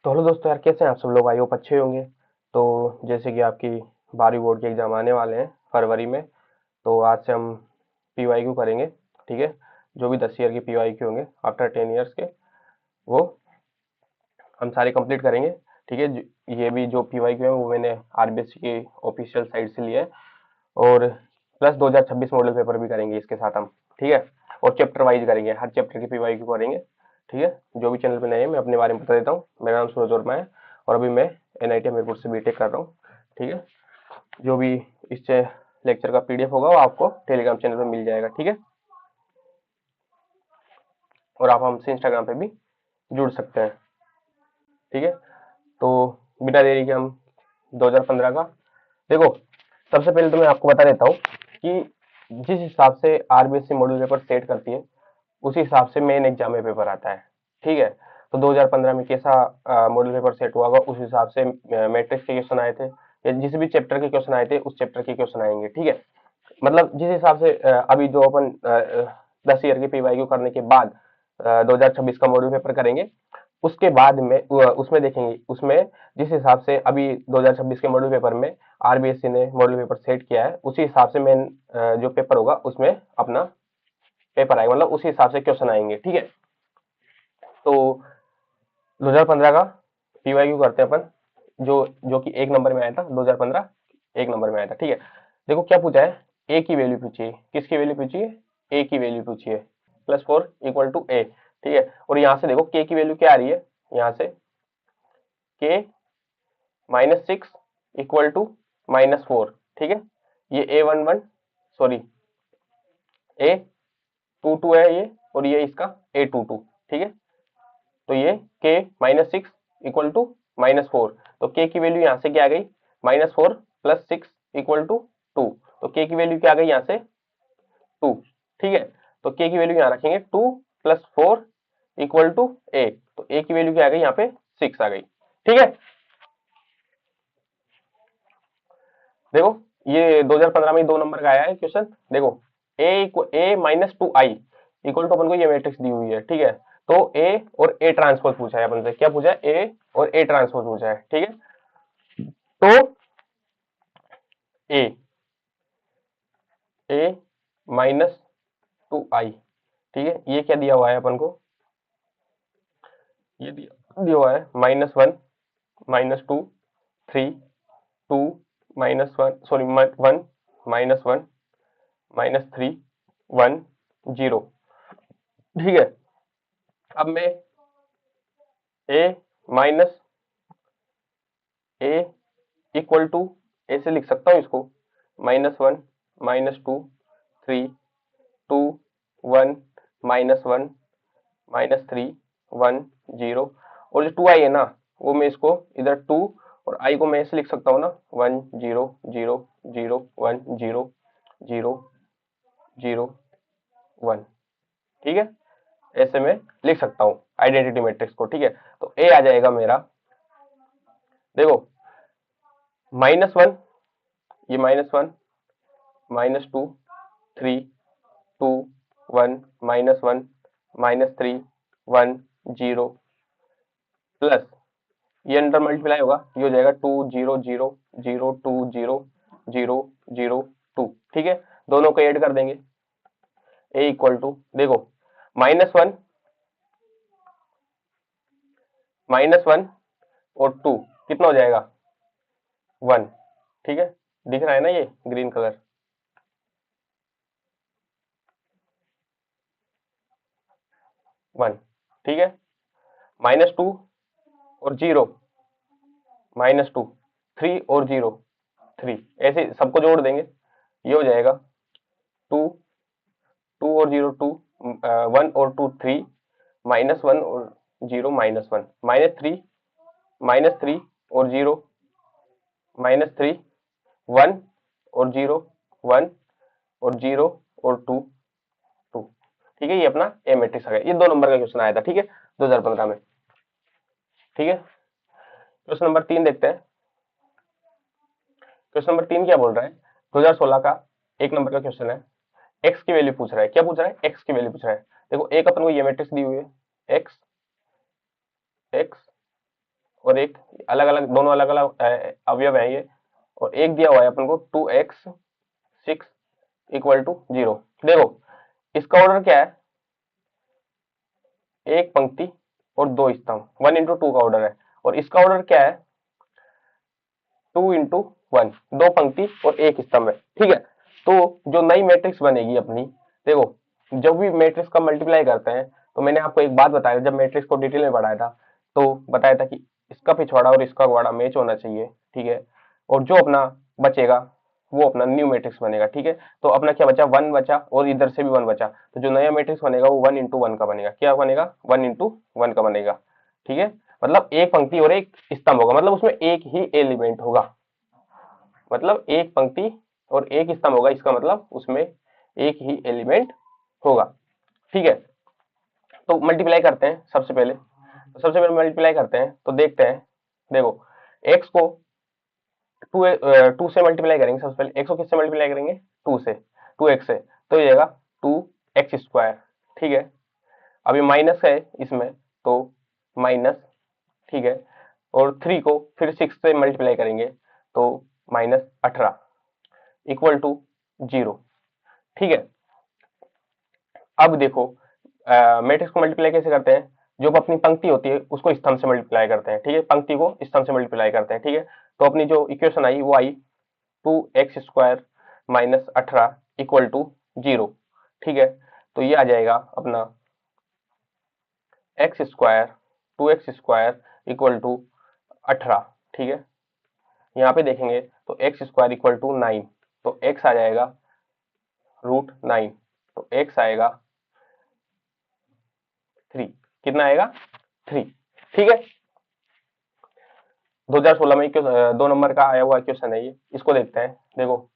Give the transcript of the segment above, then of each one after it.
तो हेलो दोस्तों यार, कैसे हैं आप सब लोग? आई होप अच्छे होंगे। तो जैसे कि आपकी 12वीं बोर्ड के एग्जाम आने वाले हैं फरवरी में, तो आज से हम पीवाईक्यू करेंगे। ठीक है, जो भी 10 ईयर के पीवाईक्यू होंगे आफ्टर 10 ईयर्स के, वो हम सारे कंप्लीट करेंगे। ठीक है, ये भी जो पीवाईक्यू है वो मैंने आरबीएससी की ऑफिशियल साइट से लिया है। और प्लस 2026 मॉडल पेपर भी करेंगे इसके साथ हम। ठीक है, और चैप्टर वाइज करेंगे, हर चैप्टर की पीवाईक्यू करेंगे। ठीक है, जो भी चैनल पे नए हैं मैं अपने बारे में बता देता हूँ। मेरा नाम सूरज वर्मा है और अभी मैं एनआईटी हमीरपुर से बीटेक कर रहा हूँ। ठीक है, जो भी इस लेक्चर का पीडीएफ होगा वो आपको टेलीग्राम चैनल पे मिल जाएगा। ठीक है, और आप हमसे इंस्टाग्राम पे भी जुड़ सकते हैं। ठीक है, तो बिना देरी के हम 2015 का देखो। सबसे पहले तो मैं आपको बता देता हूँ कि जिस हिसाब से आरबीएससी मॉडल पेपर सेट करती है उसी हिसाब से मेन एग्जाम में पेपर आता है। ठीक है, तो 2015 में कैसा मॉडल पेपर सेट हुआ होगा उस हिसाब से मैट्रिक्स के क्वेश्चन आए थे, या जिस भी चैप्टर के क्वेश्चन आए थे उस चैप्टर के क्वेश्चन आएंगे। ठीक है, मतलब जिस हिसाब से अभी जो अपन 10 ईयर की पीवाईक्यू करने के बाद 2026 का मॉडल पेपर करेंगे, उसके बाद में उसमें देखेंगे, उसमें जिस हिसाब से अभी 2026 के मॉडल पेपर में आरबीएससी ने मॉडल पेपर सेट किया है उसी हिसाब से मेन जो पेपर होगा उसमें अपना पेपर आएगा, मतलब उसी हिसाब से क्वेश्चन आएंगे। ठीक है, तो 2015 का पीवाईक्यू करते हैं अपन। जो जो कि एक नंबर में आया था, 2015 एक नंबर में आया था। ठीक है, देखो क्या पूछा है, ए की वैल्यू पूछी है। किसकी वैल्यू पूछी है? ए की वैल्यू पूछी है। +4 इक्वल टू ए। ठीक है, और यहाँ से देखो के की वैल्यू क्या आ रही है, यहाँ से के -6 इक्वल टू -4। ठीक है, ये A11 सॉरी A22 है ये, और ये इसका A22। ठीक है, तो ये के -6 इक्वल टू -4, तो के की वैल्यू यहाँ से क्या आ गई, -4 + 6 इक्वल टू 2। तो के की वैल्यू क्या आ गई यहाँ से 2। ठीक है, तो के की वैल्यू यहाँ रखेंगे 2 + 4 इक्वल टू ए, तो ए की वैल्यू क्या आ गई यहाँ पे 6 आ गई। ठीक है, देखो ये 2015 में 2 नंबर का आया है क्वेश्चन। देखो A-2I इक्वल टू अपन को ये मैट्रिक्स दी हुई है। ठीक है, तो ए और ए ट्रांसपोज पूछा है अपन से। क्या पूछा है? ए और ए ट्रांसपोज पूछा है। ठीक है, तो ए ए -2I। ठीक है, ये क्या दिया हुआ है अपन को? ये दिया हुआ है -1 -2 3 2 -1 सॉरी 1 -1 -3 1 0। ठीक है, अब मैं ए माइनस ए इक्वल टू ऐसे लिख सकता हूँ इसको, -1 -2 3 2 1 -1 -3 1 0। और जो 2I है ना, वो मैं इसको इधर 2 और I को मैं ऐसे लिख सकता हूँ ना, 1 0 0 0 1 0 0 0 1। ठीक है, ऐसे मैं लिख सकता हूँ आइडेंटिटी मैट्रिक्स को। ठीक है, तो ए आ जाएगा मेरा, देखो -1, ये -1 -2 3 2 1 -1 -3 1 0 प्लस ये अंडर मल्टीप्लाई होगा, ये हो जाएगा 2 0 0 0 2 0 0 0 2। ठीक है, दोनों को ऐड कर देंगे। ए इक्वल टू देखो -1 -1 और 2 कितना हो जाएगा 1। ठीक है, दिख रहा है ना ये ग्रीन कलर, 1। ठीक है, -2 और 0 -2 3 और 0 3, ऐसे सबको जोड़ देंगे, ये हो जाएगा 2 2 और 0 2 1 और 2 3 -1 और 0 -1 -3 और 0 -3 1 और 0 1 और 0 और 2 2। ठीक है, ये अपना ए मैट्रिक्स आ गया। ये 2 नंबर का क्वेश्चन आया था। ठीक है, 2015 में। ठीक है, क्वेश्चन नंबर 3 देखते हैं। क्वेश्चन नंबर 3 क्या बोल रहा है? 2016 का 1 नंबर का क्वेश्चन है। एक्स की वैल्यू पूछ रहा है। क्या पूछ रहा है? एक्स की वैल्यू पूछ रहा है। देखो एक अपन को ये मैट्रिक्स दी हुई है, एक्स एक्स और एक अलग अलग, दोनों अलग अलग अवयव है ये, और एक दिया हुआ है अपन को 2x 6 इक्वल टू 0। देखो इसका ऑर्डर क्या है, एक पंक्ति और दो स्तंभ, 1 into 2 का ऑर्डर है, और इसका ऑर्डर क्या है, 2 into 1, दो पंक्ति और एक स्तंभ है। ठीक है, तो जो नई मैट्रिक्स बनेगी अपनी, देखो जब भी मैट्रिक्स का मल्टीप्लाई करते हैं, तो मैंने आपको एक बात बताया जब मैट्रिक्स को डिटेल में पढ़ाया था, तो बताया था कि इसका पिछवाड़ा और इसका अगवाड़ा मैच होना चाहिए। ठीक है, और जो अपना बचेगा वो अपना न्यू मैट्रिक्स बनेगा। ठीक है, तो अपना क्या बचा, 1 बचा, और इधर से भी 1 बचा, तो जो नया मैट्रिक्स बनेगा वो 1 into 1 का बनेगा। क्या बनेगा, 1 into 1 का बनेगा। ठीक है, मतलब एक पंक्ति और एक स्तंभ होगा, मतलब उसमें एक ही एलिमेंट होगा, मतलब एक पंक्ति और एक स्तंभ होगा, इसका मतलब उसमें एक ही एलिमेंट होगा। ठीक है, तो मल्टीप्लाई करते हैं सबसे पहले मल्टीप्लाई करते हैं, तो देखते हैं। देखो x को 2 से मल्टीप्लाई करेंगे, सबसे पहले x को किससे मल्टीप्लाई करेंगे, 2 से, 2x से, तो ये जाएगा 2x²। ठीक है, अभी माइनस है इसमें, तो माइनस। ठीक है, और 3 को फिर 6 से मल्टीप्लाई करेंगे, तो -18 इक्वल टू 0। ठीक है, अब देखो मैट्रिक्स को मल्टीप्लाई कैसे करते हैं, जो अपनी पंक्ति होती है उसको स्तंभ से मल्टीप्लाई करते हैं। ठीक है, पंक्ति को स्तंभ से मल्टीप्लाई करते हैं। ठीक है, तो अपनी जो इक्वेशन आई वो आई 2x² - 18 इक्वल टू 0। ठीक है, तो ये आ जाएगा अपना x², 2x² इक्वल टू 18। ठीक है, यहाँ पे देखेंगे तो x² इक्वल टू 9, तो x आ जाएगा √9, तो x आएगा 3। कितना आएगा, 3। ठीक है, 2016 में 2 नंबर का आया हुआ क्वेश्चन है ये, इसको देखते हैं। देखो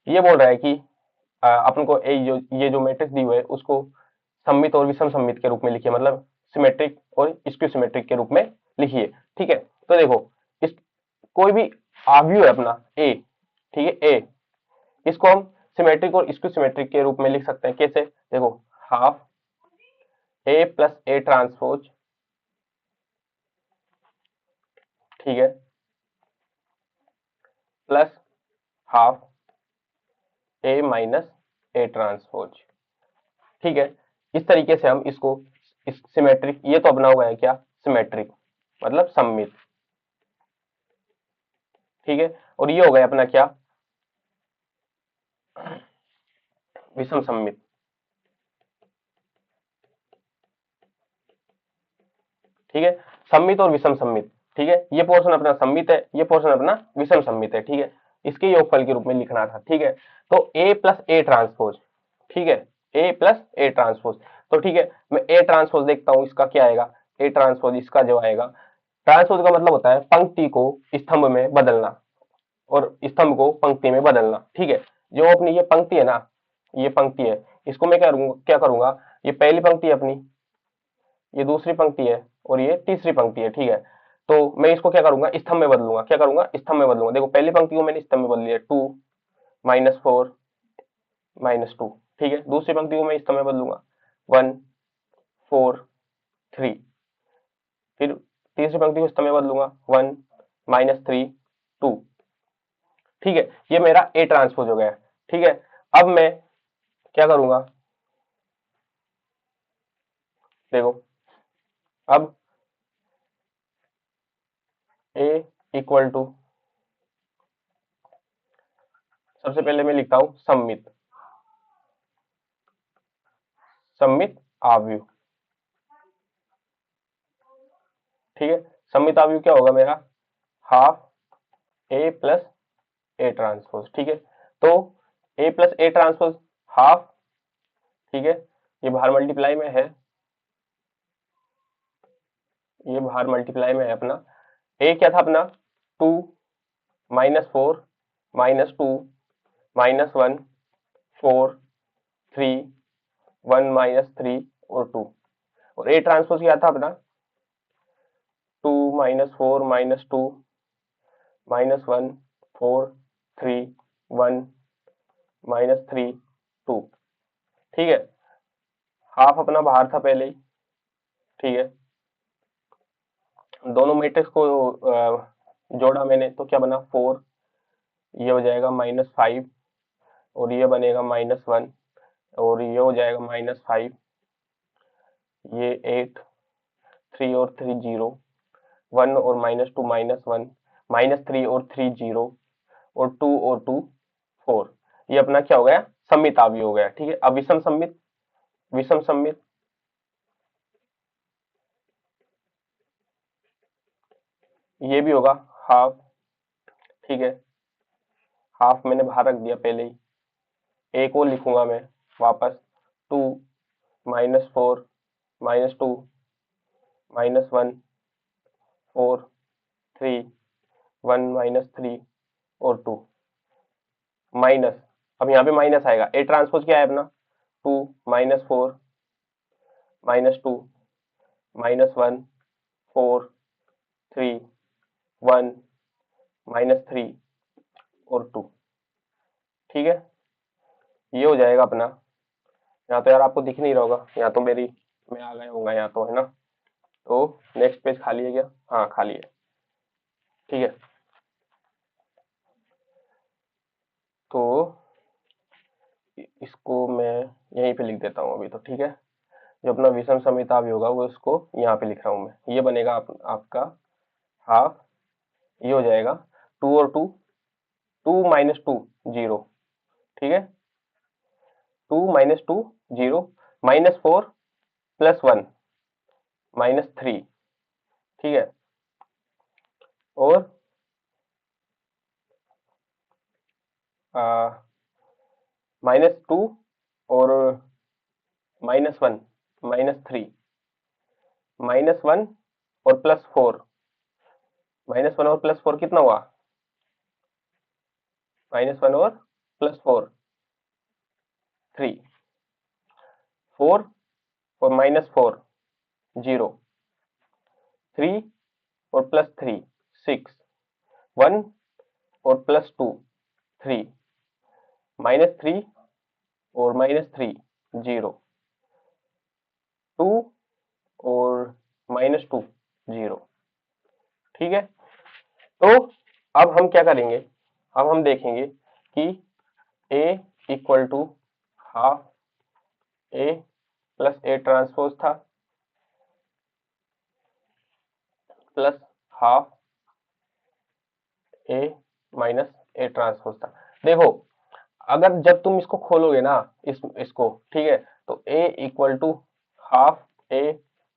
ये बोल रहा है कि अपन को ये जो मैट्रिक्स दी हुई है उसको सममित और विषम सममित के रूप में लिखिए, मतलब सिमेट्रिक और स्क्यू सिमेट्रिक के रूप में लिखिए। ठीक है, तो देखो इस कोई भी आव्यूह है अपना ए, ठीक है ए, इसको हम सिमेट्रिक और स्क्यू सिमेट्रिक के रूप में लिख सकते हैं। कैसे, देखो हाफ ए प्लस ए ट्रांसपोज, ठीक है, प्लस हाफ ए माइनस ए ट्रांसपोज। ठीक है, इस तरीके से हम इसको सिमेट्रिक, ये तो अपना हुआ है क्या, सिमेट्रिक मतलब सममित। ठीक है, और ये हो गया अपना क्या, विषम सममित। ठीक है, सममित और विषम सममित। ठीक है, ये पोर्शन अपना सममित है, ये पोर्शन अपना विषम सममित है। ठीक है, इसके योगफल के रूप में लिखना था। ठीक है, तो ए प्लस ए ट्रांसपोज, ठीक है, ए प्लस ए ट्रांसपोज, तो ठीक है मैं ए ट्रांसपोज देखता हूं, इसका क्या आएगा, ए ट्रांसपोज इसका जो आएगा, ट्रांसपोज का मतलब होता है पंक्ति को स्तंभ में बदलना और स्तंभ को पंक्ति में बदलना। ठीक है, जो अपनी ये पंक्ति है ना, ये पंक्ति है, इसको मैं क्या करूंगा, ये पहली पंक्ति है अपनी, ये दूसरी पंक्ति है, और ये तीसरी पंक्ति है। ठीक है, तो मैं इसको क्या करूंगा, स्तंभ में बदलूंगा, क्या करूंगा, स्तंभ में बदलूंगा। देखो पहली पंक्ति को मैंने स्तंभ में बदल दिया, 2 - 4 - 2। ठीक है, दूसरी पंक्ति को मैं स्तंभ में बदलूंगा, 1 4 3। फिर तीसरी पंक्ति को स्तंभ में बदलूंगा, 1 - 3 2। ठीक है, ये मेरा ए ट्रांसपोज हो गया। ठीक है, अब मैं क्या करूंगा, देखो अब ए इक्वल टू, सबसे पहले मैं लिखता हूं सममित, सममित आव्यूह। ठीक है, सममित आव्यूह क्या होगा मेरा, हाफ ए प्लस ए ट्रांसपोज। ठीक है, तो A plus A transpose half, ठीक है, ये बाहर मल्टीप्लाई में है, ये बाहर मल्टीप्लाई में है अपना। ए क्या था अपना, 2 - 4 - 2 - 1 4 3 1 - 3 और 2, और ए ट्रांसपोज क्या था अपना, 2 - 4 - 2 - 1 4 3 1 - 3 2। ठीक है, हाफ अपना बाहर था पहले ही। ठीक है, दोनों मैट्रिक्स को जोड़ा मैंने तो क्या बना 4, ये हो जाएगा -5 और ये बनेगा -1 और ये हो जाएगा -5, ये 8, 3 और 3 0, 1 और -2 -1, -3 और 3 0 और 2 और 2 4। ये अपना क्या हो गया, सममितावी हो गया। ठीक है, अब विषम सममित, विषम सममित ये भी होगा हाफ। ठीक है, हाफ मैंने बाहर रख दिया पहले ही, एक और लिखूंगा मैं वापस, 2 -4 -2 -1 4 3 1 -3 और 2 माइनस, अब यहाँ पे माइनस आएगा, ए ट्रांसपोज क्या है अपना 2 -4 -2 -1 4 3 1 -3 और 2। ठीक है, ये हो जाएगा अपना। यहाँ तो यार आपको दिख नहीं रहा होगा, यहाँ तो मेरी मैं आ गया होगा यहाँ तो, है ना। तो नेक्स्ट पेज खाली है क्या, हाँ खाली है। ठीक है, तो इसको मैं यहीं पे लिख देता हूँ अभी तो। ठीक है, जो अपना विषम समीतावी होगा वो इसको यहाँ पे लिख रहा हूँ मैं, ये बनेगा आपका हाफ, ये हो जाएगा 2 और 2, 2 -2 0। ठीक है, 2 -2 0, -4 +1 -3। ठीक है, और -2 और -1 -3, -1 और +4, -1 और +4 कितना हुआ, -1 और +4 3, 4 और -4 0, 3 और +3 6, 1 और +2 3, -3 और -3 0, 2 और -2 0। ठीक है, तो अब हम क्या करेंगे, अब हम देखेंगे कि A equal to half A plus A transpose था, plus half A minus A transpose था। देखो, अगर जब तुम इसको खोलोगे ना, इसको, ठीक है, तो A equal to half A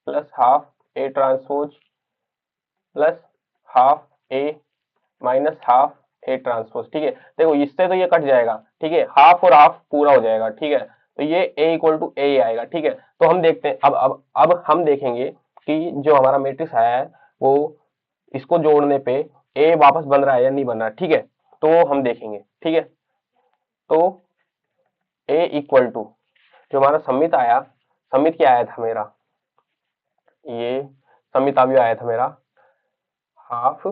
plus half A transpose plus half A minus half A transpose. ठीक है, देखो इससे तो ये कट जाएगा। ठीक है, हाफ और हाफ पूरा हो जाएगा। ठीक है, तो ये ए इक्वल टू ए आएगा। ठीक है, तो हम देखते हैं, अब हम देखेंगे कि जो हमारा मैट्रिक्स आया है वो इसको जोड़ने पे ए वापस बन रहा है या नहीं बन रहा है। ठीक है, तो हम देखेंगे। ठीक है, तो ए इक्वल टू जो हमारा समित आया, समित क्या आया था मेरा, ये समित अवयव आया था मेरा हाफ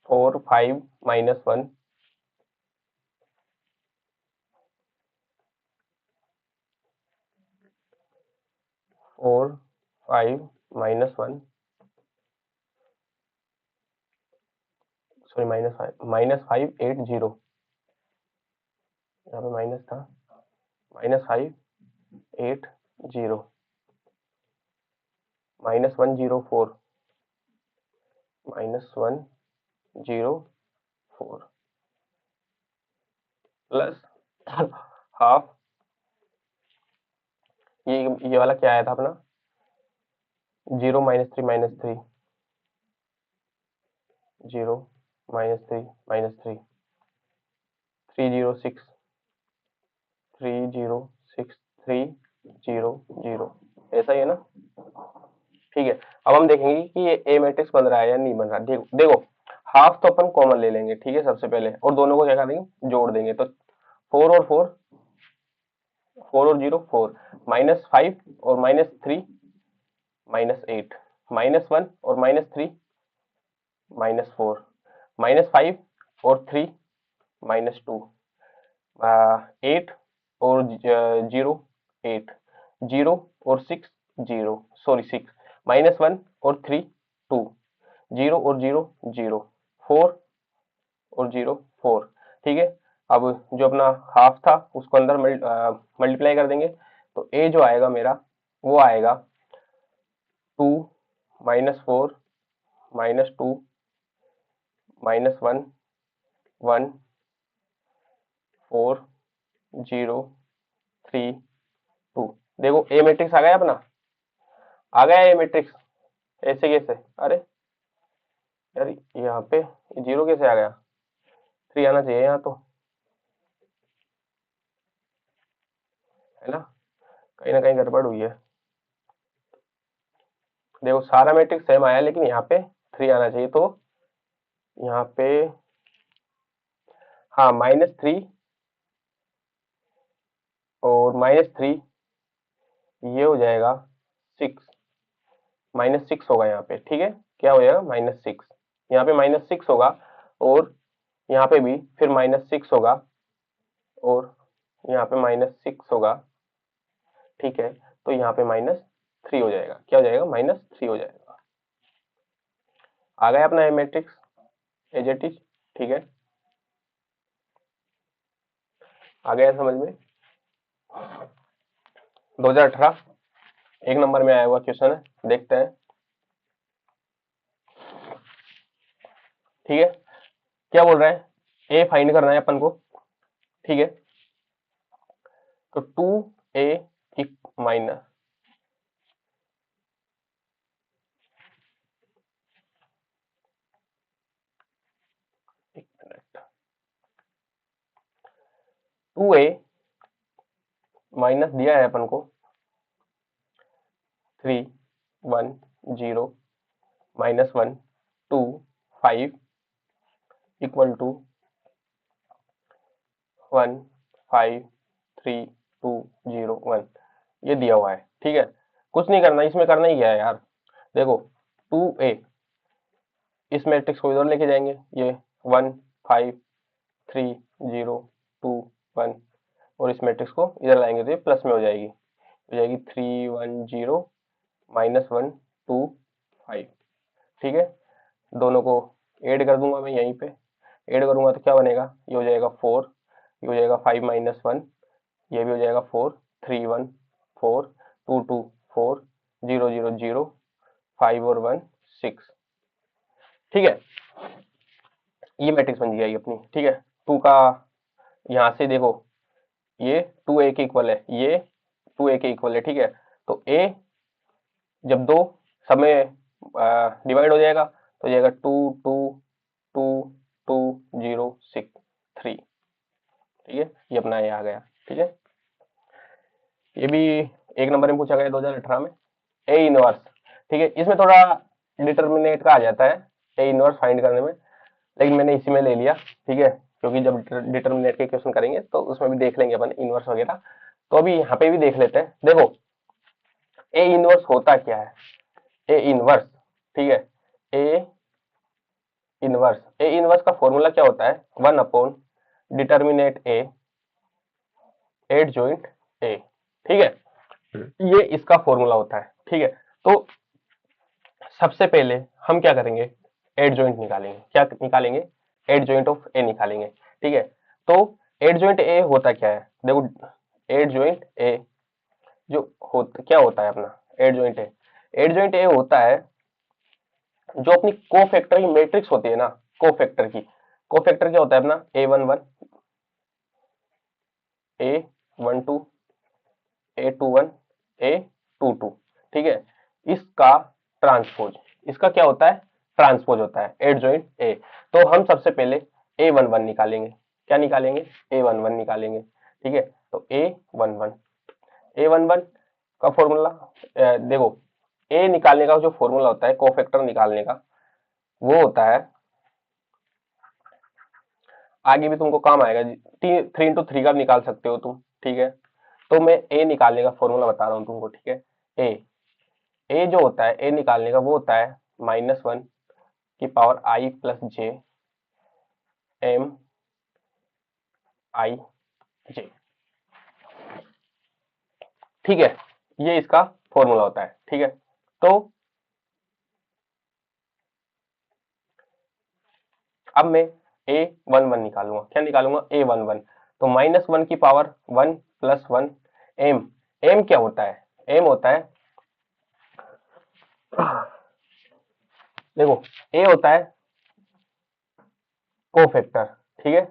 4 5 -1 4 5 -1, सॉरी -5 8 0, यहाँ पे माइनस था, -5 8 0, -1 0 4, -1 0 4 प्लस हाफ, ये वाला क्या आया था अपना 0 -3 -3 0 -3 -3 3 0 6 3 0 6 3 0 0, ऐसा ही है ना। ठीक है, अब हम देखेंगे कि ये ए मैट्रिक्स बन रहा है या नहीं बन रहा। देखो देखो, हाफ तो अपन कॉमन ले लेंगे। ठीक है, सबसे पहले, और दोनों को क्या करेंगे, जोड़ देंगे। तो 4 और 4, 4 और 0 4, -5 और -3 -8, -1 और -3 -4, -5 और 3 -2, 8 और 0 8, 0 और 6 0, सॉरी 6, -1 और 3 2, 0 और 0 0, 4 और 0 4, ठीक है। अब जो अपना हाफ था उसको अंदर मल्टीप्लाई कर देंगे, तो ए जो आएगा मेरा वो आएगा 2 -4 -2 -1 1 4 0 3 2। देखो ए मैट्रिक्स आ गया अपना, आ गया ए मैट्रिक्स। ऐसे कैसे, अरे यार यहाँ पे 0 कैसे आ गया, 3 आना चाहिए यहाँ तो, है ना कहीं गड़बड़ हुई है। देखो सारा मैट्रिक्स सेम आया लेकिन यहाँ पे 3 आना चाहिए, तो यहाँ पे हाँ -3 और -3 ये हो जाएगा 6, -6 होगा यहाँ पे, ठीक है। क्या हो जाएगा, -6, यहाँ पे -6 होगा, और यहाँ पे भी फिर -6 होगा, और यहाँ पे -6 होगा, ठीक है। तो यहाँ पे -3 हो जाएगा, क्या हो जाएगा, -3 हो जाएगा। आ गया अपना ए मैट्रिक्स एज इट इज, ठीक है। आ गया समझ में। 2018 एक नंबर में आया हुआ क्वेश्चन है, देखते हैं, ठीक है। क्या बोल रहा है, ए फाइंड करना है अपन को, ठीक है। तो 2a माइनस, एक मिनट, 2a माइनस दिया है अपन को 3 1 0 -1 2 5 इक्वल टू 1 5 3 2 0 1, ये दिया हुआ है, ठीक है। कुछ नहीं करना, इसमें करना ही क्या है यार, देखो 2a इस मैट्रिक्स को इधर लेके जाएंगे, ये 1 5 3 0 2 1, और इस मैट्रिक्स को इधर लाएंगे तो ये प्लस में हो जाएगी 3 1 0 -1 2 5, ठीक है। दोनों को ऐड कर दूंगा मैं यहीं पे, ऐड करूंगा तो क्या बनेगा, ये हो जाएगा 4, ये हो जाएगा 5 -1, ये भी हो जाएगा 4 3 1 4 2 2 4 0 0 0 5 और 1 6, ठीक है। ये मैट्रिक्स बन जाएगी अपनी, ठीक है। 2 का यहाँ से देखो ये 2a के इक्वल है, ये 2a के इक्वल है, ठीक है। तो a जब दो सब में डिवाइड हो जाएगा तो जाएगा 2 2 2 2 0 6 3, ठीक है। ये अपना ये आ गया, ठीक है। ये भी एक नंबर में पूछा गया 2018 में, ए इनवर्स, ठीक है। इसमें थोड़ा डिटर्मिनेट का आ जाता है ए इनवर्स फाइंड करने में, लेकिन मैंने इसी में ले लिया, ठीक है, क्योंकि जब डिटर्मिनेट के क्वेश्चन करेंगे तो उसमें भी देख लेंगे अपन इनवर्स वगैरह। तो अभी यहाँ पे भी देख लेते हैं, देखो ए इनवर्स होता क्या है, ए इनवर्स, ठीक है। ए इनवर्स का फॉर्मूला क्या होता है, 1 डिटर्मिनेट ए एड जॉइंट ए, ठीक है। ये इसका फॉर्मूला होता है, ठीक है। तो सबसे पहले हम क्या करेंगे, एड जॉइंट निकालेंगे, क्या निकालेंगे, एड जॉइंट ऑफ ए निकालेंगे, ठीक है। तो एड जॉइंट ए होता क्या है, देखो एड जॉइंट ए जो क्या होता है अपना, एड जॉइंट ए होता है जो अपनी कोफैक्टर की मैट्रिक्स होती है ना, कोफैक्टर की, कोफैक्टर क्या होता है अपना, A11 A12 A21 A22, ठीक है। इसका ट्रांसपोज, इसका क्या होता है, ट्रांसपोज होता है एड जॉइंट ए। तो हम सबसे पहले A11 निकालेंगे, क्या निकालेंगे, A11 निकालेंगे, ठीक है। तो A11 का फॉर्मूला देखो, ए निकालने का जो फॉर्मूला होता है कोफैक्टर निकालने का, वो होता है, आगे भी तुमको काम आएगा, 3 into 3 का निकाल सकते हो तुम, ठीक है। तो मैं ए निकालने का फॉर्मूला बता रहा हूँ तुमको, ठीक है। ए ए जो होता है, ए निकालने का वो होता है -1 की power i plus J M I J, ठीक है। ये इसका फॉर्मूला होता है, ठीक है। तो अब मैं a11 निकालूंगा, क्या निकालूंगा, a11। तो -1 की पावर 1 + 1 m। m क्या होता है, m होता है, देखो a होता है कोफैक्टर, ठीक है,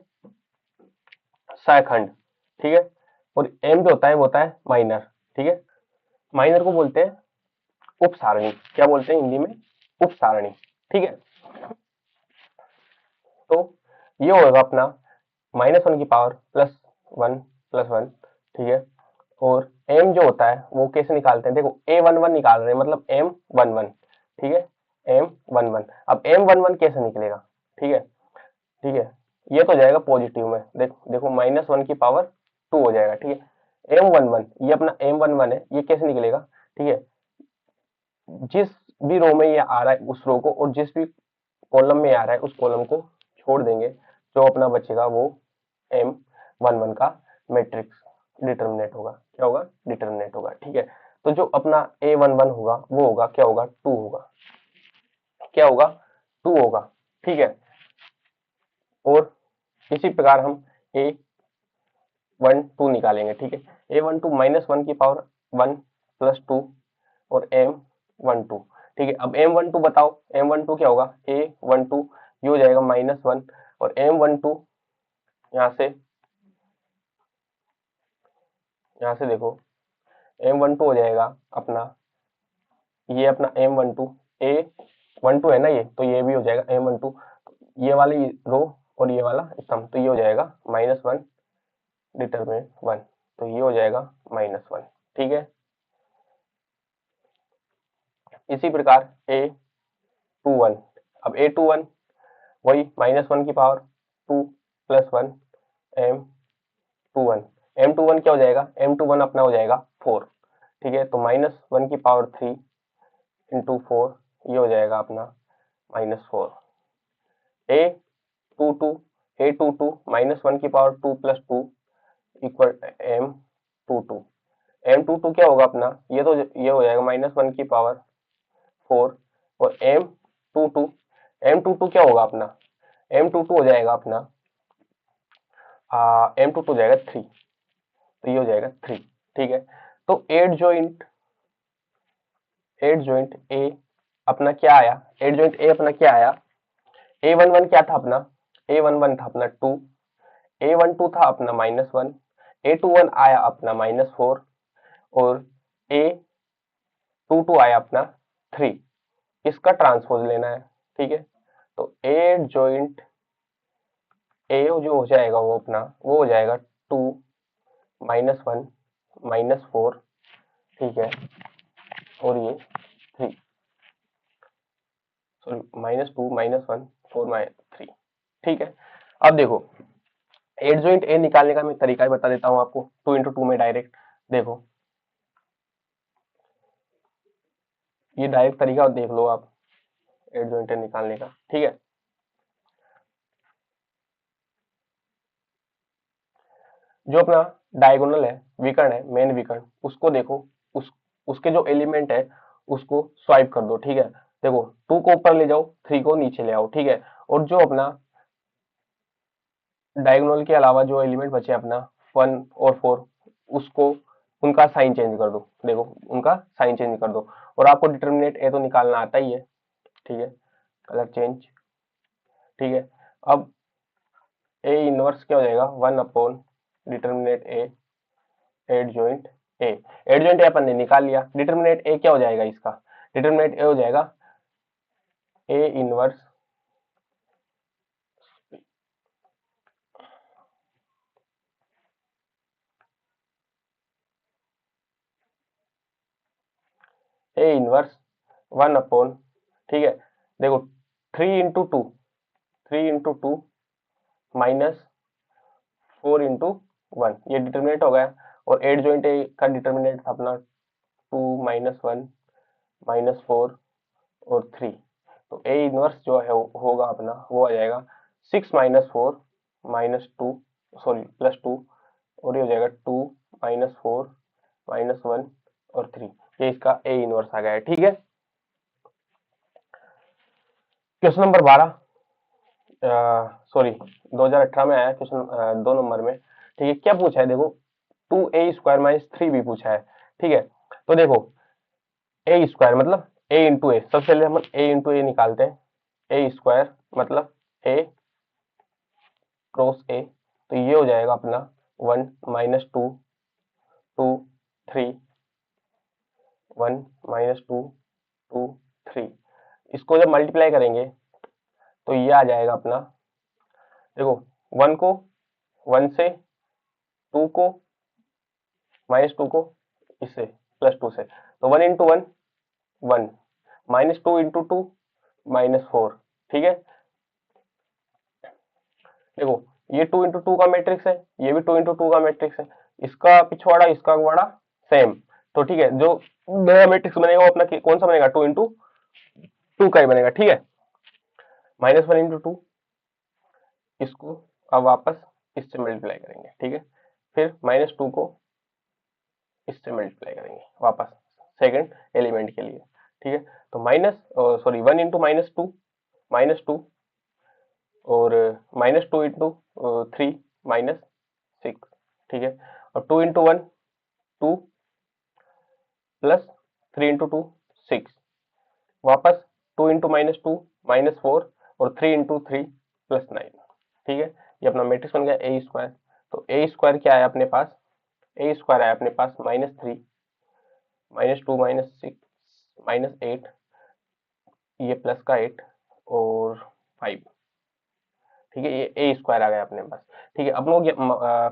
सहखंड, ठीक है, और m जो होता है वो होता है माइनर, ठीक है। माइनर को बोलते हैं उप सारणी, क्या बोलते हैं हिंदी में, उप सारणी, ठीक है। तो ये होगा अपना -1 की पावर +1 + 1, ठीक है। और m जो होता है वो कैसे निकालते हैं, देखो a11 निकाल रहे हैं मतलब m11, ठीक है, m11। अब m11 कैसे निकलेगा, ठीक है, ठीक है, ये तो जाएगा पॉजिटिव में, देखो -1 की पावर 2 हो जाएगा, ठीक है। m11 ये अपना m11 है, ये कैसे निकलेगा, ठीक है, जिस भी रो में ये आ रहा है उस रो को, और जिस भी कॉलम में आ रहा है उस कॉलम को छोड़ देंगे, जो अपना बचेगा वो m11 का मैट्रिक्स डिटर्मिनेंट होगा, क्या होगा, डिटर्मिनेंट होगा, ठीक है। तो जो अपना a11 होगा वो होगा, क्या होगा, 2 होगा, क्या होगा, 2 होगा, ठीक है। और इसी प्रकार हम a12 निकालेंगे, ठीक है। a12 -1 की पावर 1 + 2 और m12, ठीक है। अब m12 बताओ, m12 क्या होगा, a12 ये हो जाएगा -1 और m12 यहाँ से देखो m12 हो जाएगा अपना, ये अपना m12 a12 है ना, ये तो ये भी हो जाएगा m12, ये वाली रो और ये वाला स्तंभ, तो ये हो जाएगा -1 डिटरमिनेंट 1, तो ये हो जाएगा -1, ठीक है। इसी प्रकार a21, अब a21 वही -1 की पावर 2 + 1 m21, m21 क्या हो जाएगा, m21 अपना हो जाएगा 4, ठीक है। तो -1 की पावर 3 × 4 ये हो जाएगा अपना -4। a22 a22 -1 की पावर 2 + 2 = m22, m22 क्या होगा अपना, ये हो जाएगा -1 की पावर 4 और m22 क्या होगा अपना, m22 हो जाएगा अपना m22 हो जाएगा 3, तो ये हो जाएगा 3, ठीक है। तो एट जॉइंट ए अपना क्या आया, एट जॉइंट ए अपना क्या आया, a11 क्या था अपना, a11 था अपना 2, a12 था अपना -1, a21 आया अपना -4 और a22 आया अपना 3, इसका ट्रांसपोज लेना है, ठीक है। तो एट जॉइंट ए जो हो जाएगा वो अपना वो हो जाएगा 2 -1 -4, ठीक है, और ये 3, सॉरी -2 -1 4 3, ठीक है। अब देखो एट जॉइंट ए निकालने का मैं तरीका ही बता देता हूँ आपको, 2 × 2 में डायरेक्ट, देखो ये डायरेक्ट तरीका देख लो आप एट जॉइंट ए निकालने का, ठीक है। जो अपना डायगोनल है, विकर्ण है, मेन विकर्ण, उसको देखो, उसके जो एलिमेंट है उसको स्वाइप कर दो, ठीक है। देखो 2 को ऊपर ले जाओ, 3 को नीचे ले आओ, ठीक है। और जो अपना डायगोनल के अलावा जो एलिमेंट बचे अपना 1 और 4, उसको उनका साइन चेंज कर दो, देखो उनका साइन चेंज कर दो, और आपको डिटर्मिनेंट ए तो निकालना आता ही है, ठीक है, कलर चेंज, ठीक है। अब ए इनवर्स क्या हो जाएगा, 1 determinant A adjoint A, adjoint A अपन ने निकाल लिया, डिटर्मिनेंट ए क्या हो जाएगा इसका, डिटर्मिनेंट ए हो जाएगा ए इनवर्स ए इनवर्स 1 ठीक है। देखो 3 × 2 3 × 2 -4 × 1 ये डिटर्मिनेंट हो गया, और एट जॉइंट ए का डिटर्मिनेंट था अपना 2 -1 -4 और 3, तो ए इनवर्स जो है होगा अपना वो आ जाएगा 6 -4 -2 सॉरी +2, और ये हो जाएगा 2 -4 -1 और 3, ये इसका ए इनवर्स आ गया है, ठीक है। क्वेश्चन नंबर 12, सॉरी 2018 में आया क्वेश्चन 2 नंबर में। ठीक है, क्या पूछा है देखो, 2a² - 3b पूछा है। ठीक है, तो देखो a² मतलब a इंटू ए, सबसे पहले हम a इंटू ए निकालते हैं। a² मतलब a क्रॉस ए, तो ये हो जाएगा अपना 1 - 2 2 3 1 - 2 2 3। इसको जब मल्टीप्लाई करेंगे तो ये आ जाएगा अपना, देखो 1 से 2 को -2 को इससे +2 से, तो 1 इंटू 1 1 -2 इंटू 2 -4। ठीक है, देखो ये 2 इंटू 2 का मैट्रिक्स है, ये भी 2 इंटू 2 का मैट्रिक्स है, इसका पिछवाड़ा इसका अगवाड़ा सेम। तो ठीक है, जो नया मैट्रिक्स बनेगा वो अपना कौन सा बनेगा, 2 इंटू 2 का ही बनेगा। ठीक है, -1 इंटू 2, इसको अब वापस इससे मल्टीप्लाई करेंगे। ठीक है, फिर -2 को इससे मल्टीप्लाई करेंगे वापस सेकंड एलिमेंट के लिए। ठीक है, तो 1 इंटू -2 और -2 इंटू 3 -6। ठीक है, और 2 इंटू 1 2 प्लस 3 इंटू 2 6, वापस 2 इंटू -2 -4 और 3 इंटू 3 +9। ठीक है, ये अपना मैट्रिक्स बन गया a²। तो a² क्या है अपने पास, a² है अपने पास -3 -2 -6 -8, ये प्लस का 8 और 5। ठीक है, ये a² आ गया अपने पास। ठीक है, अब लोग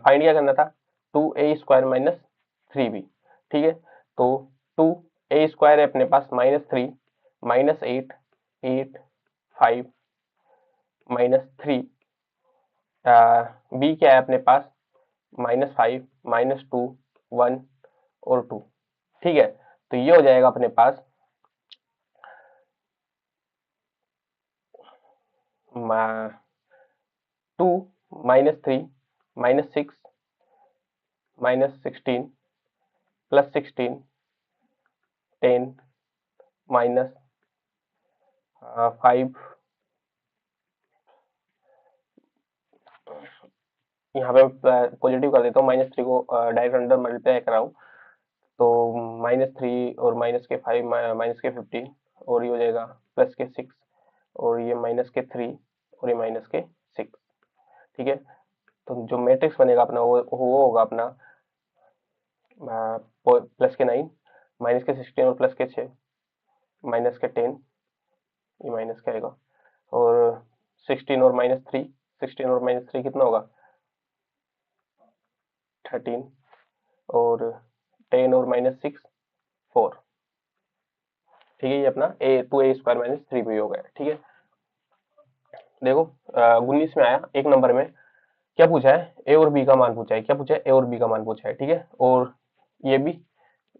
फाइंड क्या करना था, 2a² - 3b। ठीक है, तो 2a² है अपने पास -3 -8 8 5 -3, b क्या है अपने पास -5 -2 1 और 2। ठीक है, तो ये हो जाएगा अपने पास 2 -3 -6 -16 +16 10 -5, यहाँ पे पॉजिटिव कर देता हूँ, -3 को डायरेक्ट अंडर मल्टीप्लाई कर रहा हूँ, तो -3 और -5 -15 और ये हो जाएगा +6 और ये -3 और ये -6। ठीक है, तो जो मैट्रिक्स बनेगा अपना वो होगा अपना +9 -16 और +6 -10, ये माइनस का आएगा, और 16 और -3 16 और -3 कितना होगा 13 और 10 और -6 4। ठीक है, ये अपना 2a² - 3b हो गया। ठीक है, देखो 19 में आया 1 नंबर में, क्या पूछा है, ए और बी का मान पूछा है। क्या पूछा है, ए और बी का मान पूछा है। ठीक है, और ये भी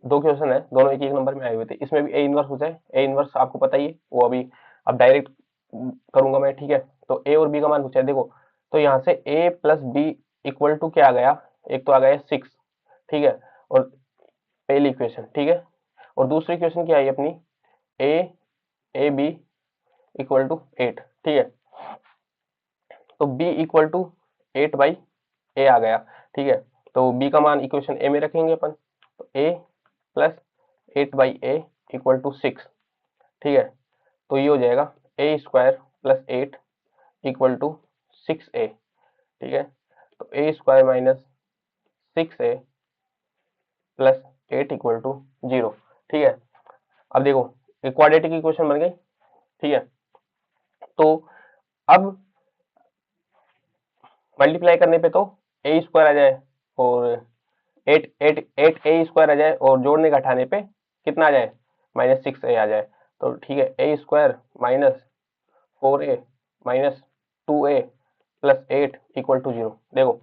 2 क्वेश्चन है, दोनों एक 1 नंबर में आए हुए थे। इसमें भी ए इनवर्स पूछा है, ए इनवर्स आपको पता ही है, वो अभी अब डायरेक्ट करूंगा मैं। ठीक है, तो ए और बी का मान पूछा है, देखो तो यहाँ से ए प्लस बी इक्वल टू क्या आ गया, एक तो आ गया 6। ठीक है, और पहली इक्वेशन। ठीक है, और दूसरी इक्वेशन क्या आई अपनी, ए बी इक्वल टू 8। ठीक है, तो b इक्वल टू 8/a आ गया। ठीक है, तो b का मान इक्वेशन ए में रखेंगे अपन, तो a plus 8/a equal to 6। ठीक है, तो ये हो जाएगा a² + 8 इक्वल टू 6a। ठीक है, तो a² - 6a + 8 इक्वल टू 0। ठीक है, अब देखो एक क्वाड्रेटिक इक्वेशन बन गई। ठीक है, तो अब मल्टीप्लाई करने पे तो a² आ जाए और 8a² आ जाए, और जोड़ने घटाने पे कितना आ जाए, -6a आ जाए। तो ठीक है, a² - 4a - 2a + 8 equal to 0। देखो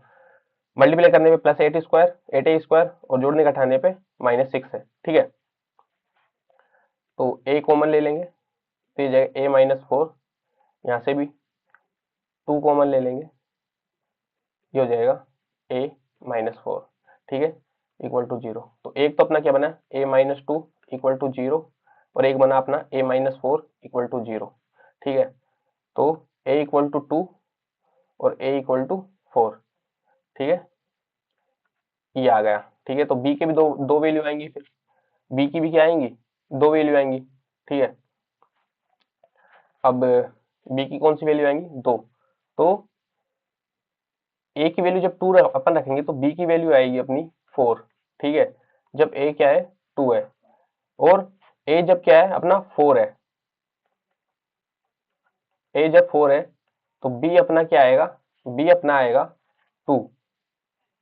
मल्टीप्लाई करने पे +8a² और जोड़ने घटाने पे -6 है। ठीक है, तो a कॉमन ले लेंगे, तो ये जाएगा a - 4, यहाँ से भी 2 कॉमन ले लेंगे, ये हो जाएगा a - 4। ठीक है, इक्वल टू 0। तो एक तो अपना क्या बना, a - 2 इक्वल टू 0, और एक बना अपना a - 4 इक्वल टू 0। ठीक है, तो a equal to 2 a equal to 4, ठीक है, ये आ गया। ठीक है, तो b के भी दो दो वैल्यू आएंगी, फिर b की भी क्या आएंगी, दो वैल्यू आएंगी। ठीक है, अब b की कौन सी वैल्यू आएंगी, दो। तो a की वैल्यू जब 2 अपन रखेंगे तो b की वैल्यू आएगी अपनी 4। ठीक है, जब a क्या है, 2 है, और a जब क्या है अपना 4 है, a जब 4 है तो b अपना क्या आएगा, b अपना आएगा 2।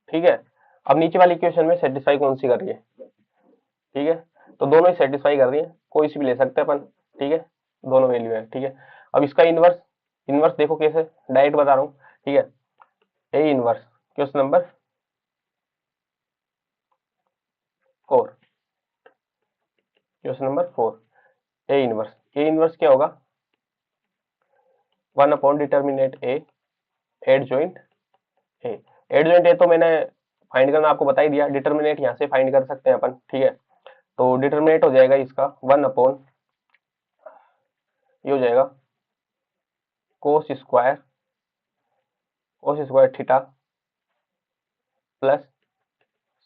ठीक है, अब नीचे वाली इक्वेशन में सेटिस्फाई कौन सी कर रही है, ठीक है, तो दोनों ही सेटिस्फाई कर रही है, कोई सी भी ले सकते हैं अपन। ठीक है, दोनों वैल्यू है। ठीक है, अब इसका इनवर्स, इनवर्स देखो कैसे, डायरेक्ट बता रहा हूँ। ठीक है, A inverse question number 4, question number 4, A inverse, A inverse क्या होगा, 1 अपॉन डिटर्मिनेट ए एड जॉइंट ए। एड जॉइंट ए तो मैंने फाइंड करना आपको बता ही दिया, डिटर्मिनेट यहाँ से फाइंड कर सकते हैं अपन। ठीक है, तो डिटर्मिनेट हो जाएगा इसका 1 अपॉन, ये हो जाएगा कोस स्क्वायर, कोस square theta plus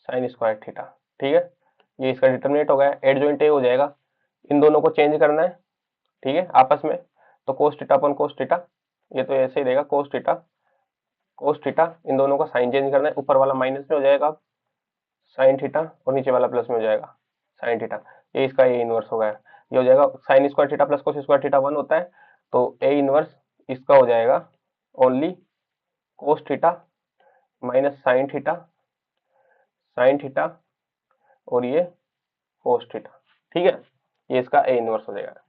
sine square theta. ठीक है, ये इसका डिटर्मिनेट हो गया, एड जॉइंट ए हो जाएगा, इन दोनों को चेंज करना है। ठीक है, आपस में, तो cos theta upon cos theta, ये तो ऐसे ही रहेगा, कोस थीटा कोस थीटा, इन दोनों का साइन चेंज करना है, ऊपर वाला माइनस में हो जाएगा साइन थीटा और नीचे वाला प्लस में हो जाएगा साइन थीटा। ये इसका ए इनवर्स हो गया, ये हो जाएगा sign square theta plus cos square theta 1 होता है, तो ए इनवर्स इसका हो जाएगा only cos theta minus sine theta और ये कोस थीटा। ठीक है, ये इसका ए इनवर्स हो जाएगा।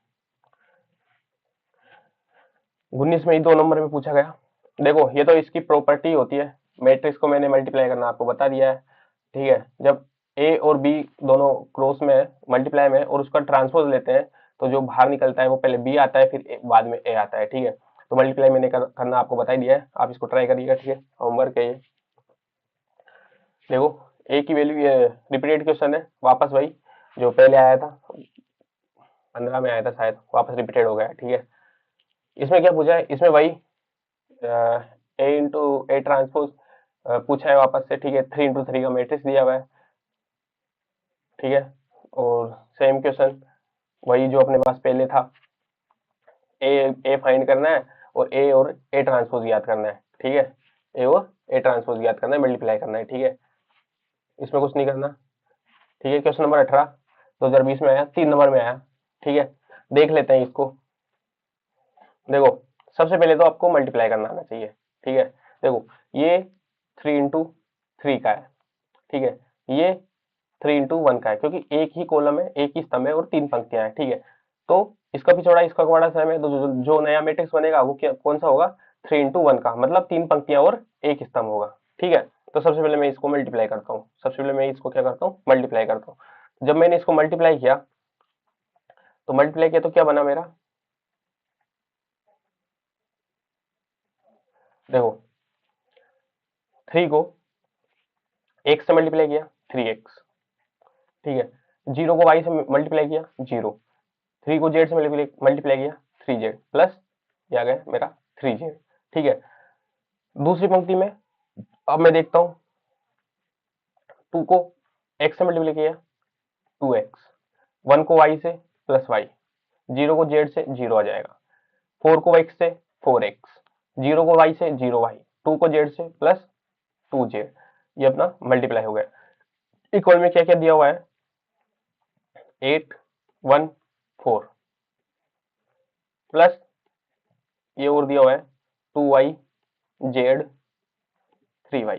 19 में ही 2 नंबर में पूछा गया। देखो ये तो इसकी प्रॉपर्टी होती है, मैट्रिक्स को मैंने मल्टीप्लाई करना आपको बता दिया है। ठीक है, जब ए और बी दोनों क्रॉस में है, मल्टीप्लाई में है, और उसका ट्रांसपोज लेते हैं तो जो बाहर निकलता है वो पहले बी आता है, फिर बाद में ए आता है। ठीक है, तो मल्टीप्लाई मैंने करना आपको बता ही दिया है, आप इसको ट्राई करिएगा। ठीक है, होमवर्क है ये। देखो ए की वैल्यू, ये रिपीटेड क्वेश्चन है, वापस वही जो पहले आया था, 15 में आया था शायद, वापस रिपीटेड हो गया है। ठीक है, इसमें क्या पूछा है, इसमें वही ए इंटू ए ट्रांसपोज पूछा है वापस से। ठीक है, 3 इंटू 3 का मैट्रिक्स दिया हुआ है। ठीक है, और सेम क्वेश्चन वही जो अपने पास पहले था, ए फाइंड करना है और ए ट्रांसपोज याद करना है। ठीक है, ए और ए ट्रांसपोज याद करना है, मल्टीप्लाई करना है। ठीक है, इसमें कुछ नहीं करना। ठीक है, क्वेश्चन नंबर 18 2020 में आया, 3 नंबर में आया। ठीक है, देख लेते हैं इसको। देखो सबसे पहले तो आपको मल्टीप्लाई करना आना चाहिए। ठीक है, देखो ये 3 इंटू 3 का है। ठीक है, ये 3 इंटू 1 का है, क्योंकि एक ही कॉलम है, एक ही स्तंभ है और 3 पंक्तियां हैं। ठीक है, तो इसका भी चौड़ा इसका बड़ा सेम है, तो जो नया मैट्रिक्स बनेगा वो क्या, कौन सा होगा, 3 इंटू 1 का, मतलब 3 पंक्तियां और एक स्तंभ होगा। ठीक है, तो सबसे पहले मैं इसको मल्टीप्लाई करता हूँ, सबसे पहले मैं इसको क्या करता हूँ, मल्टीप्लाई करता हूँ। जब मैंने इसको मल्टीप्लाई किया तो क्या बना मेरा, देखो 3 को x से मल्टीप्लाई किया 3x। ठीक है, 0 को y से मल्टीप्लाई किया 0, 3 को z से मल्टीप्लाई किया 3z प्लस, ये आ गया मेरा 3z। ठीक है, दूसरी पंक्ति में अब मैं देखता हूं, 2 को x से मल्टीप्लाई किया 2x, 1 को y से प्लस y, 0 को z से 0 आ जाएगा, 4 को x से 4x, 0 को y से 0y, 2 को z से प्लस 2z, ये अपना मल्टीप्लाई हो गया। इक्वल में क्या क्या दिया हुआ है, 8 1 4 प्लस ये और दिया हुआ है 2y z 3y।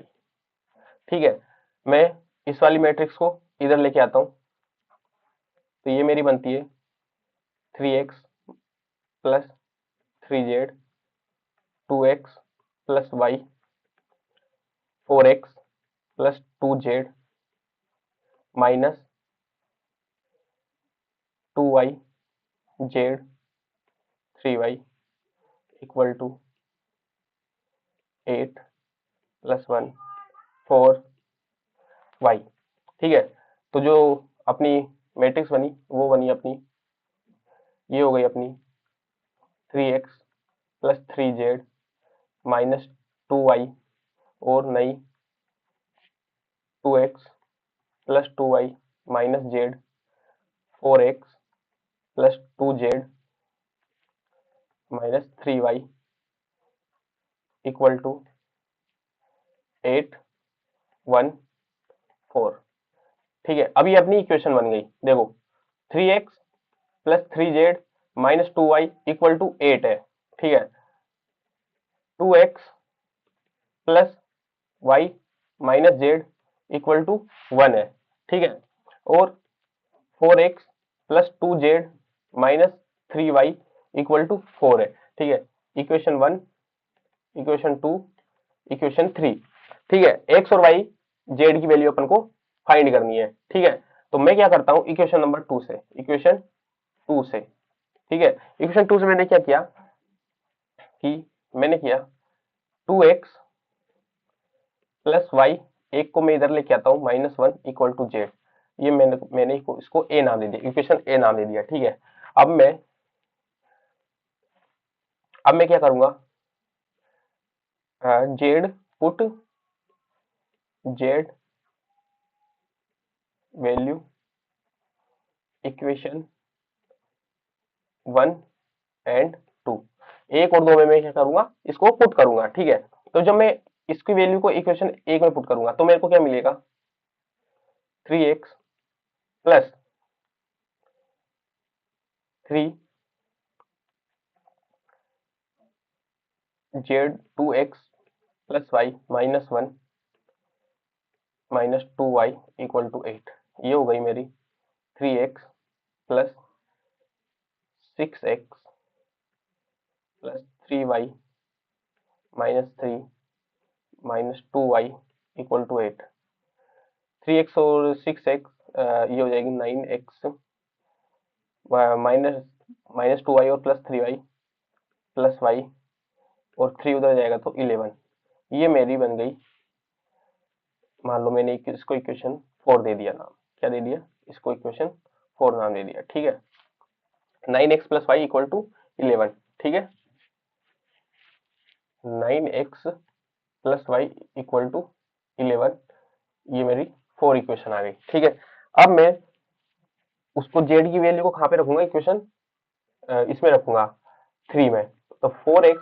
ठीक है, मैं इस वाली मैट्रिक्स को इधर लेके आता हूं, तो ये मेरी बनती है 3x plus 3z, 2x plus y, 4x plus 2z minus 2y z 3y equal to 8 plus 1 4y। ठीक है, तो जो अपनी मैट्रिक्स बनी वो बनी अपनी, ये हो गई अपनी 3x plus 3z minus 2y और नई 2x plus 2y minus Z 4x plus 2z minus 3y equal to 8 1 4। ठीक है, अभी अपनी इक्वेशन बन गई। देखो 3x plus 3z minus 2y equal to 8 है। ठीक है, 2x plus y minus z equal to 1 है। ठीक है, और 4x plus 2z minus 3y equal to 4 है। ठीक है, इक्वेशन 1, इक्वेशन 2, इक्वेशन 3। ठीक है, x और y z की वैल्यू अपन को फाइंड करनी है। ठीक है, तो मैं क्या करता हूं इक्वेशन नंबर 2 से, इक्वेशन 2 से। ठीक है, इक्वेशन 2 से मैंने क्या किया कि मैंने किया 2x प्लस वाई, एक को मैं इधर लेके आता हूँ -1 इक्वल टू जेड। ये मैंने इसको ए नाम दे दिया, इक्वेशन ए नाम दे दिया। ठीक है, अब मैं क्या करूंगा, Z put Z value equation 1 and 2, एक और दो में मैं क्या करूंगा, इसको पुट करूंगा। ठीक है, तो जब मैं इसकी वैल्यू को इक्वेशन एक में पुट करूंगा तो मेरे को क्या मिलेगा, 3x plus 3 z 2x plus y -1 minus 2y equal to 8। ये हो गई मेरी 3x plus 6x plus 3y -3 minus 2y equal to 8। 3x और 6x ये हो जाएगी 9x माइनस माइनस 2y और प्लस 3y प्लस y और 3 उधर जाएगा तो 11। ये मेरी बन गई, मान लो मैंने इसको इक्वेशन 4 दे दिया नाम। क्या दे दिया, इसको इक्वेशन 4 नाम दे दिया। ठीक है, 9x plus y equal to 11। ठीक है, 9x plus y equal to 11, ये मेरी 4 इक्वेशन आ गई। ठीक है, अब मैं उसको जेड की वैल्यू को कहाँ पे रखूंगा, इक्वेशन इसमें रखूंगा 3 में। तो 4x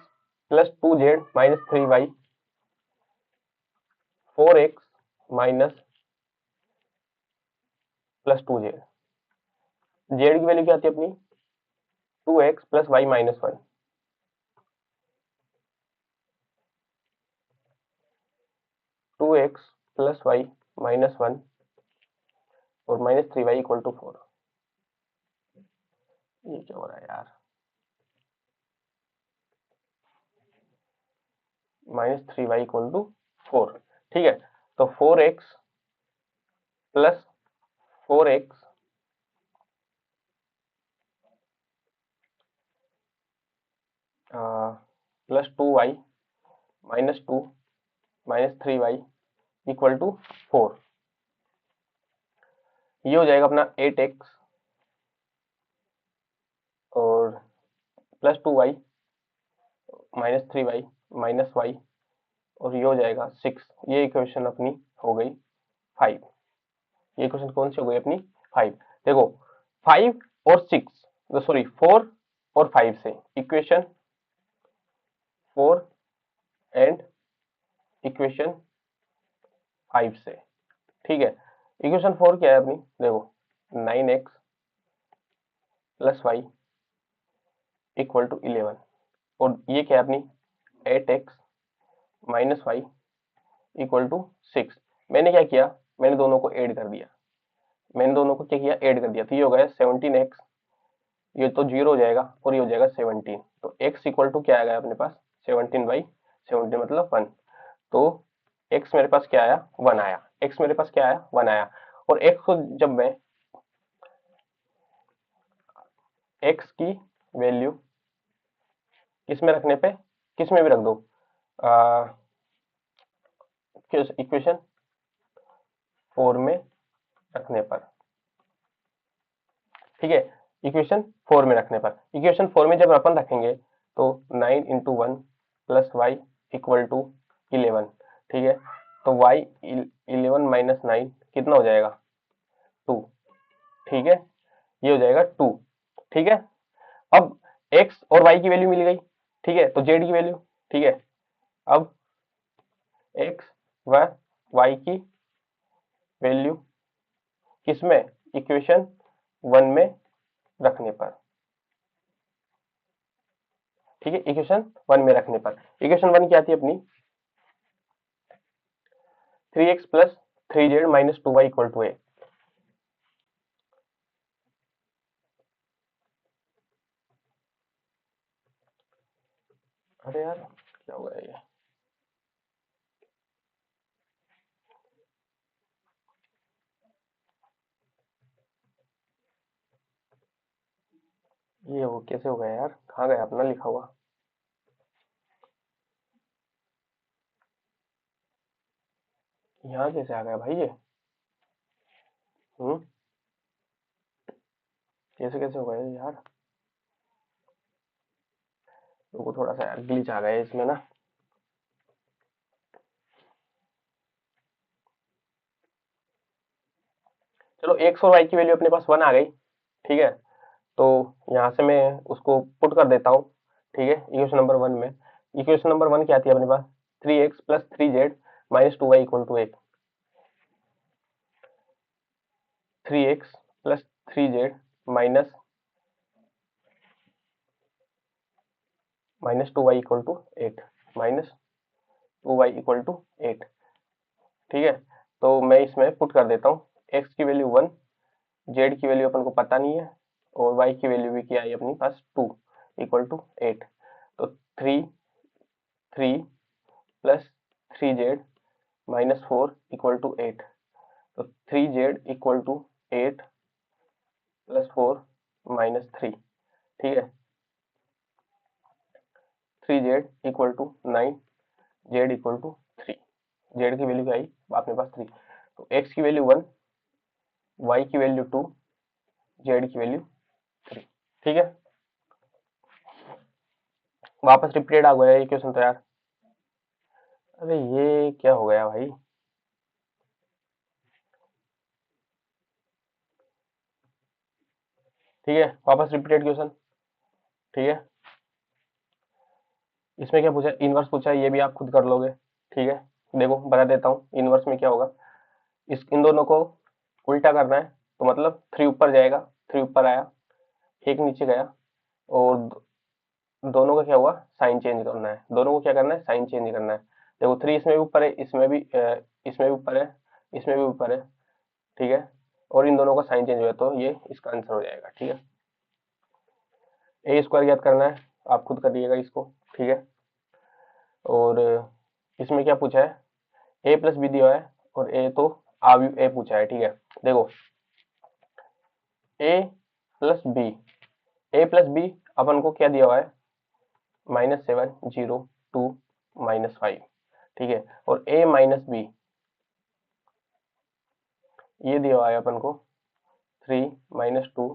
plus 2z minus 3y, 4x minus plus 2z, Z की वैल्यू क्या आती है अपनी 2x plus y -1, 2x plus y -1 और -3y इक्वल टू 4। ये क्या हो रहा है यार, -3y इक्वल टू 4। ठीक है, तो 4x plus 4x plus 2y -2 minus 3y equal to 4। ये हो जाएगा अपना 8x और plus 2y -3y minus y और ये हो जाएगा 6। ये इक्वेशन अपनी हो गई 5। ये इक्वेशन कौन सी हो गई अपनी 5। देखो 5 और 6, सॉरी 4 और 5 से इक्वेशन 4 एंड इक्वेशन 5 से। ठीक है, इक्वेशन 4 क्या है अपनी, देखो 9x plus y equal to 11 और ये क्या है अपनी 8x minus y equal to 6। मैंने क्या किया, मैंने दोनों को ऐड कर दिया, मैंने दोनों को क्या किया, ऐड कर दिया। तो ये हो गया 17x, ये तो 0 हो जाएगा और ये हो जाएगा 17। तो x इक्वल टू क्या आ गया अपने पास 17/17 मतलब 1। तो x मेरे पास क्या आया, 1 आया। x मेरे पास क्या आया, 1 आया। और x को जब मैं x की वैल्यू किस में रखने पे, किस में भी रख दो, इक्वेशन 4 में रखने पर। ठीक है, इक्वेशन 4 में रखने पर, इक्वेशन 4 में जब अपन रखेंगे तो 9 × 1 प्लस वाई इक्वल टू 11, ठीक है। तो y 11 माइनस 9 कितना हो जाएगा 2, ठीक है, ये हो जाएगा 2, ठीक है। अब x और y की वैल्यू मिल गई, ठीक है, तो z की वैल्यू, ठीक है। अब x व y की वैल्यू किसमें, इक्वेशन 1 में रखने पर, ठीक है, इक्वेशन 1 में रखने पर। इक्वेशन 1 क्या आती है अपनी, 3x plus 3z minus 2y equal to A. अरे यार क्या हुआ है ये वो कैसे हो गया यार, कहाँ गया अपना लिखा हुआ, यहाँ कैसे आ गया भाई ये, हम्म, कैसे कैसे हो गया ये यार, रुको थोड़ा सा यार ग्लिच आ गया है इसमें ना। चलो एक्स और वाई की वैल्यू अपने पास 1 आ गई, ठीक है। तो यहाँ से मैं उसको पुट कर देता हूँ, ठीक है, इक्वेशन नंबर 1 में। इक्वेशन नंबर 1 क्या आती है अपने पास, 3x plus 3z minus 2y equal to 8, 3x plus 3z minus minus 2y equal to 8, minus 2y equal to 8, ठीक है। तो मैं इसमें पुट कर देता हूँ, x की वैल्यू 1, z की वैल्यू अपन को पता नहीं है, और y की वैल्यू भी क्या है अपनी पास 2 इक्वल टू 8। तो 3 plus 3z minus 4 equal to 8। तो 3z equal to 8 plus 4 minus 3, ठीक है। 3z equal to 9, z equal to 3, z की वैल्यू क्या आई आपने पास 3। तो x की वैल्यू 1, y की वैल्यू 2, z की वैल्यू 3, ठीक है। वापस रिपीटेड आ गया ये क्वेश्चन तो यार, अरे ये क्या हो गया भाई, ठीक है, वापस रिपीटेड क्वेश्चन, ठीक है। इसमें क्या पूछा, इनवर्स पूछा है, ये भी आप खुद कर लोगे, ठीक है। देखो बता देता हूँ इनवर्स में क्या होगा, इन दोनों को उल्टा करना है, तो मतलब 3 ऊपर जाएगा, 3 ऊपर आया, एक नीचे गया, और दोनों का क्या हुआ, साइन चेंज करना है, दोनों को क्या करना है, साइन चेंज करना है। देखो 3 इसमें भी ऊपर है, इसमें भी ऊपर है, इसमें भी ऊपर है, ठीक है, और इन दोनों का साइन चेंज हुआ, तो ये इसका आंसर हो जाएगा, ठीक है। ए स्क्वायर याद करना है, आप खुद करिएगा इसको, ठीक है। और इसमें क्या पूछा है, ए प्लस बी दिया है, और ए तो आव्यू ए पूछा है, ठीक है। देखो ए प्लस बी, ए प्लस बी अपन को क्या दिया हुआ है, -7 0 2 -5, ठीक है। और ए माइनस बी ये दिया हुआ है अपन को 3 -2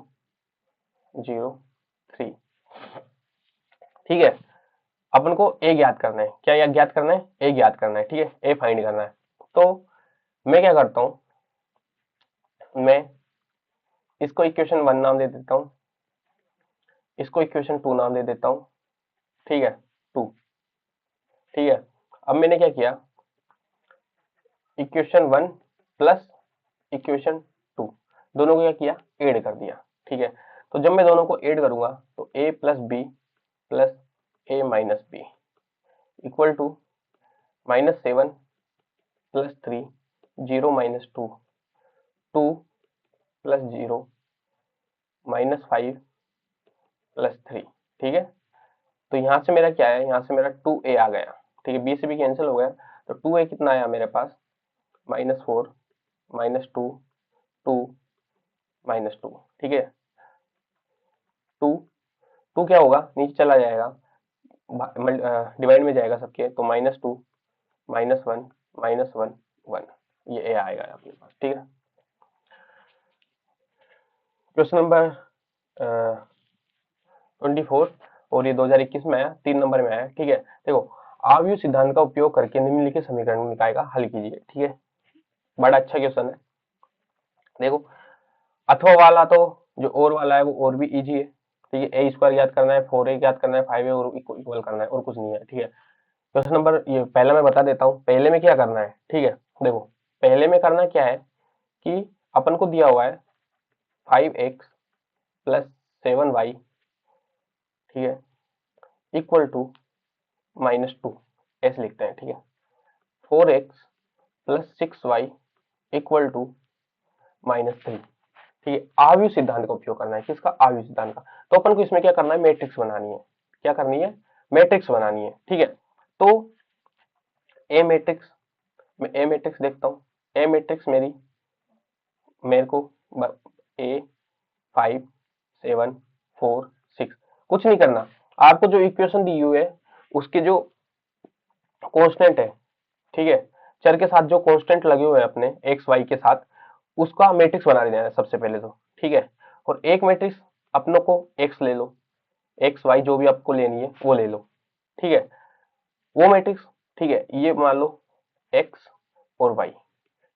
0 3, ठीक है। अपन को ए ज्ञात करना है, क्या ज्ञात करना है, ए ज्ञात करना है, ठीक है, ए फाइंड करना है। तो मैं क्या करता हूं, मैं इसको इक्वेशन 1 नाम दे देता हूं, इसको इक्वेशन 2 नाम दे देता हूं, ठीक है, 2, ठीक है। अब मैंने क्या किया, इक्वेशन 1 प्लस इक्वेशन 2 दोनों को क्या किया, ऐड कर दिया, ठीक है। तो जब मैं दोनों को ऐड करूंगा, तो A plus B plus A minus B equal to -7 plus 3 0 -2 2 plus 0 -5 plus 3, ठीक है। तो यहाँ से मेरा क्या है, यहाँ से मेरा 2a आ गया, ठीक है, b से भी कैंसिल हो गया, तो 2a कितना आया मेरे पास, -4 -2 2 -2, ठीक है। 2 2 क्या होगा, नीचे चला जाएगा, डिवाइड में जाएगा सबके, तो -2 -1 -1 1, ये a आएगा अपने पास, ठीक है। क्वेश्चन नंबर 24, और ये 2021 में आया, 3 नंबर में आया, ठीक है। देखो आव्यूह सिद्धांत का उपयोग करके निम्नलिखित समीकरण निकाय का हल कीजिए। ठीक है, बड़ा अच्छा क्वेश्चन है। देखो, अथवा वाला तो जो और वाला है वो और भी इजी है। ठीक है, ए स्क्वायर याद करना है, 4a याद करना है, 5a और इक्वल करना है, और कुछ नहीं है। ठीक है, क्वेश्चन नंबर ये पहला मैं बता देता हूँ पहले में क्या करना है। ठीक है, देखो पहले में करना क्या है कि अपन को दिया हुआ है 5x प्लस 7y, ठीक है, इक्वल टू -2, ऐसे लिखते हैं। ठीक है, 4x plus 6y equal to -3। ठीक है, आव्यूह सिद्धांत का उपयोग करना है। किसका? आव्यूह सिद्धांत का। तो अपन को इसमें क्या करना है? मैट्रिक्स बनानी है। क्या करनी है? मैट्रिक्स बनानी है। ठीक है, तो ए मैट्रिक्स, मैं ए मैट्रिक्स देखता हूँ। ए मैट्रिक्स मेरे को ए 5 7 4 6, कुछ नहीं करना। आपको जो इक्वेशन दी हुई है उसके जो कांस्टेंट है, ठीक है, चर के साथ जो कांस्टेंट लगे हुए हैं अपने एक्स वाई के साथ, उसका मैट्रिक्स बना देना है सबसे पहले तो। ठीक है, और एक मैट्रिक्स अपनों को एक्स ले लो, एक्स वाई जो भी आपको लेनी है वो ले लो। ठीक है, वो मैट्रिक्स, ठीक है, ये मान लो एक्स और वाई।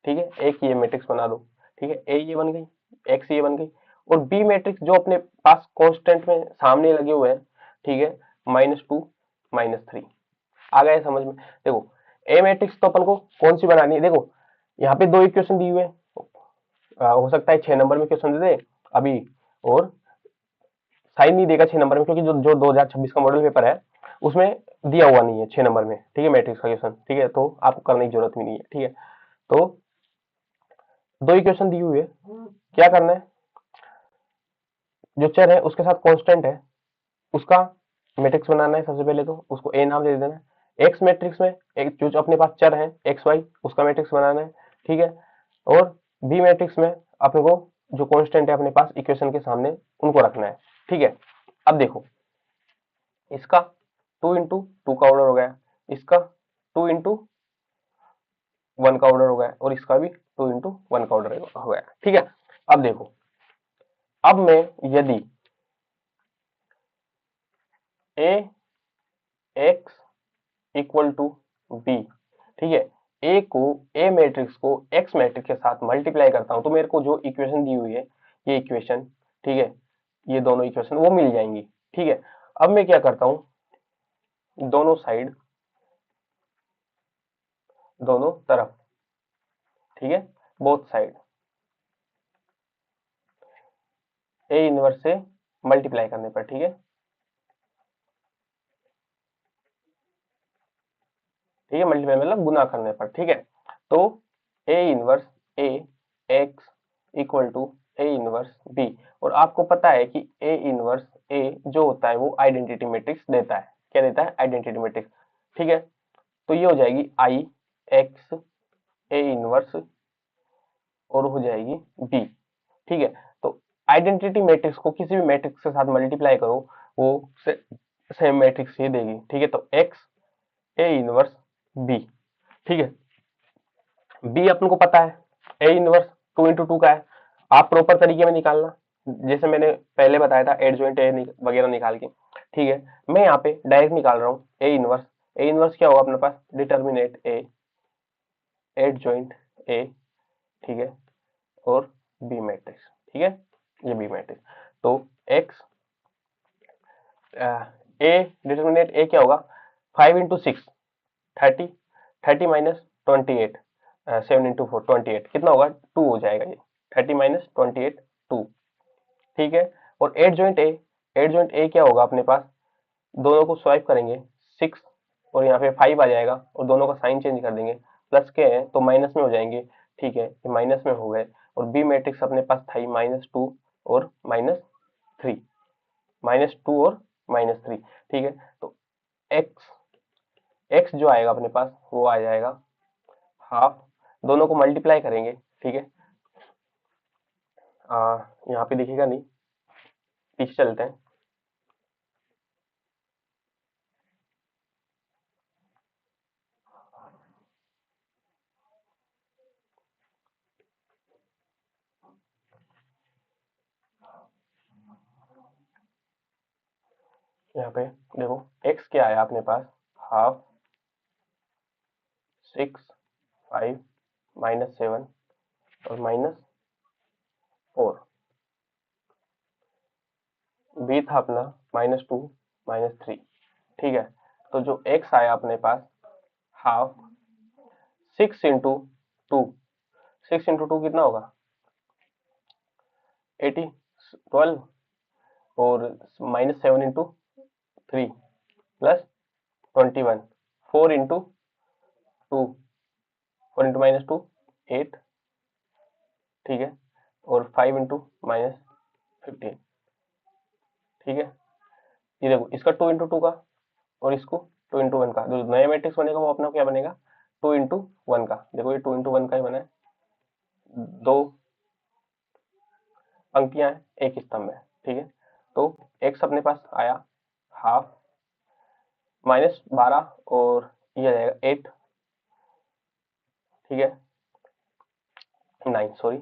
ठीक है, एक ये मैट्रिक्स बना दो। ठीक है, ए ये बन गई, एक्स ये बन गई, और बी मैट्रिक्स जो अपने पास कांस्टेंट में सामने लगे हुए हैं, ठीक है, -2 -3। आ गए समझ में? देखो, ए मैट्रिक्स तो अपन को कौन सी बनानी है? देखो यहाँ पे दो इक्वेशन दी हुई है, हो सकता है 6 नंबर में क्वेश्चन दे दे अभी, और साइन नहीं देगा 6 नंबर में, क्योंकि जो 2026 का मॉडल पेपर है उसमें दिया हुआ नहीं है 6 नंबर में। ठीक है, मैट्रिक्स का क्वेश्चन। ठीक है, तो आपको करने की जरूरत भी नहीं है। ठीक है, तो दो इक्वेशन दी हुई है, क्या करना है? जो चर है उसके साथ कांस्टेंट है, उसका मैट्रिक्स बनाना है। सबसे पहले तो उसको ए नाम दे देना है। एक्स मैट्रिक्स में एक जो अपने पास चर है एक्स वाई, उसका मैट्रिक्स बनाना है। ठीक है, और बी मैट्रिक्स में अपने को जो कांस्टेंट है अपने पास इक्वेशन के सामने, उनको रखना है। ठीक है, अब देखो इसका 2 × 2 का ऑर्डर हो गया, इसका 2 × 1 का ऑर्डर हो गया, और इसका भी 2 × 1 का ऑर्डर हो गया। ठीक है, अब देखो, अब मैं यदि ए एक्स इक्वल टू बी, ठीक है, ए मैट्रिक्स को एक्स मैट्रिक्स के साथ मल्टीप्लाई करता हूं, तो मेरे को जो इक्वेशन दी हुई है, ये इक्वेशन, ठीक है, ये दोनों इक्वेशन वो मिल जाएंगी। ठीक है, अब मैं क्या करता हूं, दोनों साइड, दोनों तरफ, ठीक है, बोथ साइड ए इनवर्स से मल्टीप्लाई करने पर, ठीक है, ठीक है, मल्टीप्लाई मतलब गुना करने पर। ठीक है, तो A inverse A X equal to A inverse B, और आपको पता है कि ए इनवर्स ए जो होता है वो आइडेंटिटी मैट्रिक्स देता है। क्या देता है? Identity matrix. ठीक है, तो ये हो जाएगी आई एक्स ए इनवर्स, और हो जाएगी बी। ठीक है, तो आइडेंटिटी मैट्रिक्स को किसी भी मैट्रिक्स के साथ मल्टीप्लाई करो, वो सेम मैट्रिक्स ही देगी। ठीक है, तो एक्स ए इनवर्स बी। ठीक है, बी अपन को पता है, ए इनवर्स 2 × 2 का है। आप प्रॉपर तरीके में निकालना, जैसे मैंने पहले बताया था एडजॉइंट ए वगैरह निकाल के। ठीक है, मैं यहाँ पे डायरेक्ट निकाल रहा हूँ ए इनवर्स। ए इनवर्स क्या होगा अपने पास? डिटर्मिनेट ए एडजॉइंट ए, ठीक है, और बी मैट्रिक्स। ठीक है, ये बी मैट्रिक्स, तो एक्स ए डिटर्मिनेट ए क्या होगा? 5 × 6 30, 30 -28, 7 × 4 28, कितना होगा? 2 हो जाएगा ये, 30 -28 2। ठीक है, और एट जॉइंट ए क्या होगा अपने पास? दोनों को स्वाइप करेंगे 6, और यहाँ पे 5 आ जाएगा, और दोनों का साइन चेंज कर देंगे, प्लस के हैं तो माइनस में हो जाएंगे। ठीक है, ये माइनस में हो गए, और बी मैट्रिक्स अपने पास था -2 और -3, -2 और -3। ठीक है, तो एक्स एक्स जो आएगा अपने पास वो आ जाएगा हाफ, दोनों को मल्टीप्लाई करेंगे। ठीक है, यहाँ पे दिखेगा नहीं, पीछे चलते हैं। यहाँ पे देखो एक्स क्या आया अपने पास? हाफ 6 5 -7 और -4। बी था अपना -2 -3। ठीक है, तो जो x आया अपने पास हाफ 6 इंटू 2, 6 इंटू 2 कितना होगा 80, 12 और -7 इंटू 3 प्लस 21, 4 इंटू 2, 4 इंटू -2 8। ठीक है, और 5 इंटू -15। ठीक है, ये देखो इसका 2 इंटू 2 का और इसको 2 इंटू 1 का, जो नया मैट्रिक्स बनेगा वो अपना क्या बनेगा 2 इंटू 1 का। देखो ये 2 इंटू 1 का ही बना है, 2 पंक्तियां हैं, एक स्तंभ है। ठीक है, तो x अपने पास आया हाफ -12 और ये आ जाएगा 8। ठीक है, 9 सॉरी,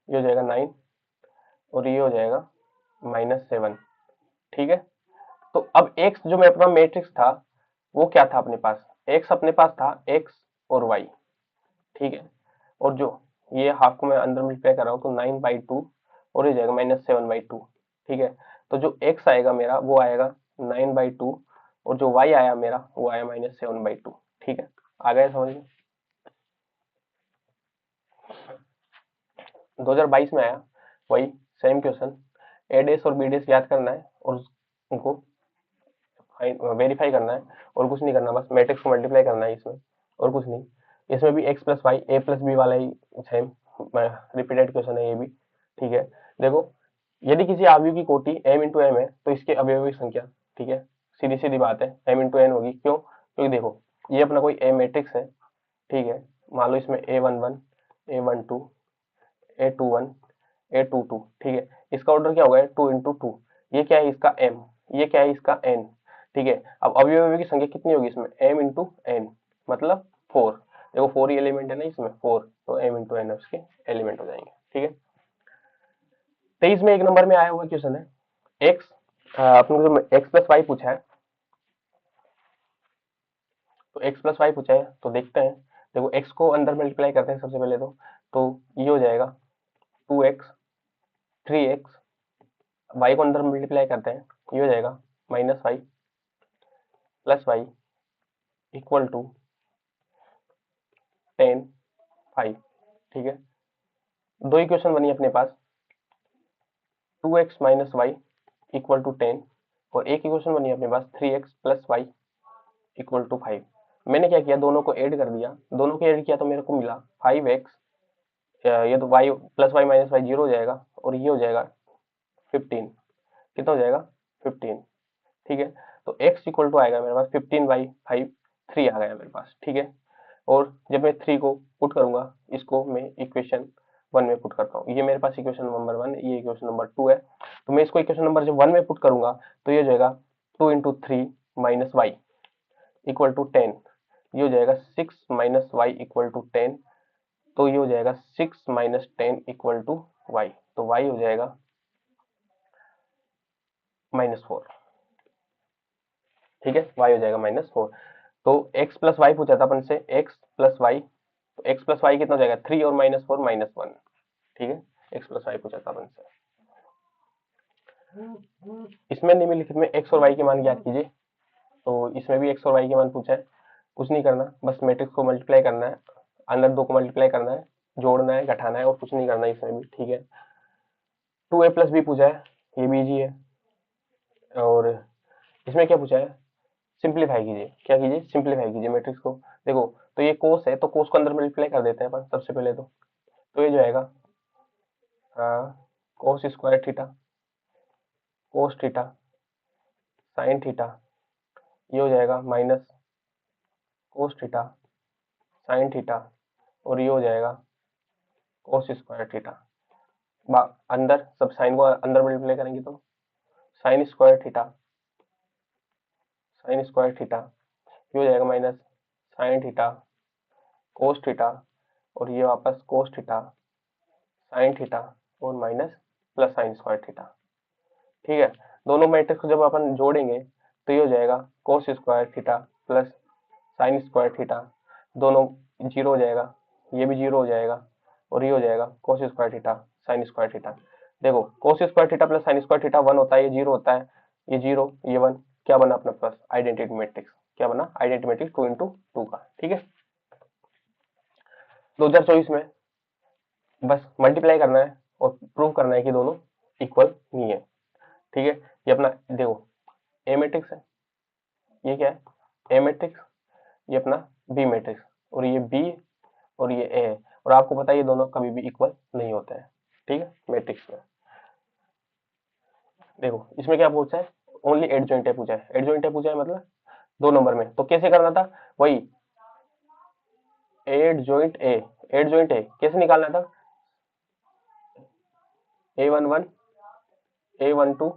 ये हो जाएगा 9 और ये हो जाएगा -7। ठीक है, तो अब x जो मैं अपना मैट्रिक्स था वो क्या था अपने पास, x अपने पास था x और y। ठीक है, और जो ये हाफ को मैं अंदर मल्टीप्लाई कर रहा हूँ तो 9/2 और ये जाएगा -7/2। ठीक है, तो जो x आएगा मेरा वो आएगा 9/2 और जो y आया मेरा वो आया -7/2। ठीक है, आ गया समझ में। 2022 में आया वही सेम क्वेश्चन, ए डेस और बी डेस याद करना है और उनको वेरीफाई करना है और कुछ नहीं करना, बस मैट्रिक्स को मल्टीप्लाई करना है इसमें और कुछ नहीं। इसमें भी x प्लस वाई ए प्लस बी वाला ही सेम रिपीटेड क्वेश्चन है ये भी। ठीक है, देखो यदि किसी अवयव की कोटि m इंटू एम है तो इसके अवयवी संख्या, ठीक है, सीधी सीधी बात है m इंटू n होगी। क्यों, क्योंकि देखो ये अपना कोई ए मैट्रिक्स है। ठीक है, मान लो इसमें A11 A12 A21 A22। ठीक है, इसका ऑर्डर क्या होगा 2 इंटू 2। ये क्या है इसका m, ये क्या है इसका n। ठीक है, अब अवयवों की संख्या कितनी होगी इसमें m इंटू n मतलब 4। देखो 4 ही एलिमेंट है ना इसमें 4, तो m इंटू n उसके एलिमेंट हो जाएंगे। ठीक है, 23 में 1 नंबर में आया हुआ क्वेश्चन है x, अपने को जो x प्लस वाई पूछा है, तो x प्लस वाई पूछा है तो देखते हैं। देखो x को अंदर मल्टीप्लाई करते हैं सबसे पहले तो ये हो जाएगा 2x 3x, y को अंदर मल्टीप्लाई करते हैं ये हो जाएगा -y plus y equal to 10 5। ठीक है, दो इक्वेशन बनी अपने पास 2x minus y equal to 10 और एक इक्वेशन बनी अपने पास 3x plus y equal to 5। मैंने क्या किया दोनों को ऐड कर दिया, दोनों को ऐड किया तो मेरे को मिला 5x, ये तो y plus y minus y 0 हो जाएगा और ये हो जाएगा 15। कितना हो जाएगा 15। ठीक है, तो x इक्वल टू आएगा मेरे पास 15/5, 3 आ गया मेरे पास। ठीक है, और जब मैं 3 को पुट करूंगा इसको मैं इक्वेशन 1 में पुट करता हूँ, ये मेरे पास इक्वेशन नंबर 1 है, ये इक्वेशन नंबर 2 है। तो मैं इसको इक्वेशन नंबर जब 1 में पुट करूंगा तो ये हो जाएगा 2 into 3 minus y equal to 10। ये हो जाएगा 6 माइनस वाई इक्वल टू 10, तो ये हो जाएगा 6 माइनस 10 इक्वल टू वाई, तो वाई हो जाएगा -4। ठीक है, y हो जाएगा -4। तो x प्लस वाई पूछा था अपन से, x प्लस वाई, तो x प्लस वाई कितना हो जाएगा 3 और -4 -1। ठीक है, x प्लस वाई पूछा था अपन से। इसमें निम्नलिखित में x और y के मान ज्ञात कीजिए, तो इसमें भी x और y के मान पूछा है। कुछ नहीं करना, बस मैट्रिक्स को मल्टीप्लाई करना है, अंदर दो को मल्टीप्लाई करना है, जोड़ना है घटाना है और कुछ नहीं करना है इसमें भी। ठीक है, 2a प्लस बी पूछा है, ये भी इजी है। और इसमें क्या पूछा है सिंप्लीफाई कीजिए, क्या कीजिए सिंप्लीफाई कीजिए मैट्रिक्स को। देखो तो ये कोस है तो कोस को अंदर मल्टीप्लाई कर देते हैं अपन सबसे पहले तो ये जो आएगा कोस square theta cos theta sine theta, ये हो जाएगा minus cos theta sine theta और ये हो जाएगा कोस स्क्वायर थीटा। अंदर सब साइन को अंदर मल्टीप्लाई करेंगे तो साइन स्क्वायर थीटा ये हो जाएगा minus sine theta cos theta और ये वापस कोस थीटा साइन थीटा और minus plus sine square theta. ठीक है, दोनों मैट्रिक्स को जब अपन जोड़ेंगे तो ये हो जाएगा cos square theta plus sine square theta, दोनों जीरो हो जाएगा, ये भी जीरो हो जाएगा और ये हो जाएगा cos square theta sine square theta. देखो cos square theta plus sine square theta 1 होता है, ये जीरो होता है, ये जीरो ये 1, क्या बना अपने पास आइडेंटिटी मैट्रिक्स, क्या बना आइडेंटिटी मैट्रिक्स 2 × 2 का। ठीक है, 2024 में बस मल्टीप्लाई करना है और प्रूव करना है कि दोनों इक्वल नहीं है। ठीक है, ये अपना देखो ए मैट्रिक्स है, ये क्या है ए मैट्रिक्स, ये अपना बी मैट्रिक्स, और ये बी और ये ए है, और आपको पता है ये दोनों कभी भी इक्वल नहीं होते हैं। ठीक है, मैट्रिक्स में देखो इसमें क्या पूछा है, ओनली एडजॉइंट है पूछा है, एडजॉइंट है पूछा है मतलब 2 नंबर में, तो कैसे करना था, वही एडजॉइंट ए, एडजॉइंट ए कैसे निकालना था, A11 A12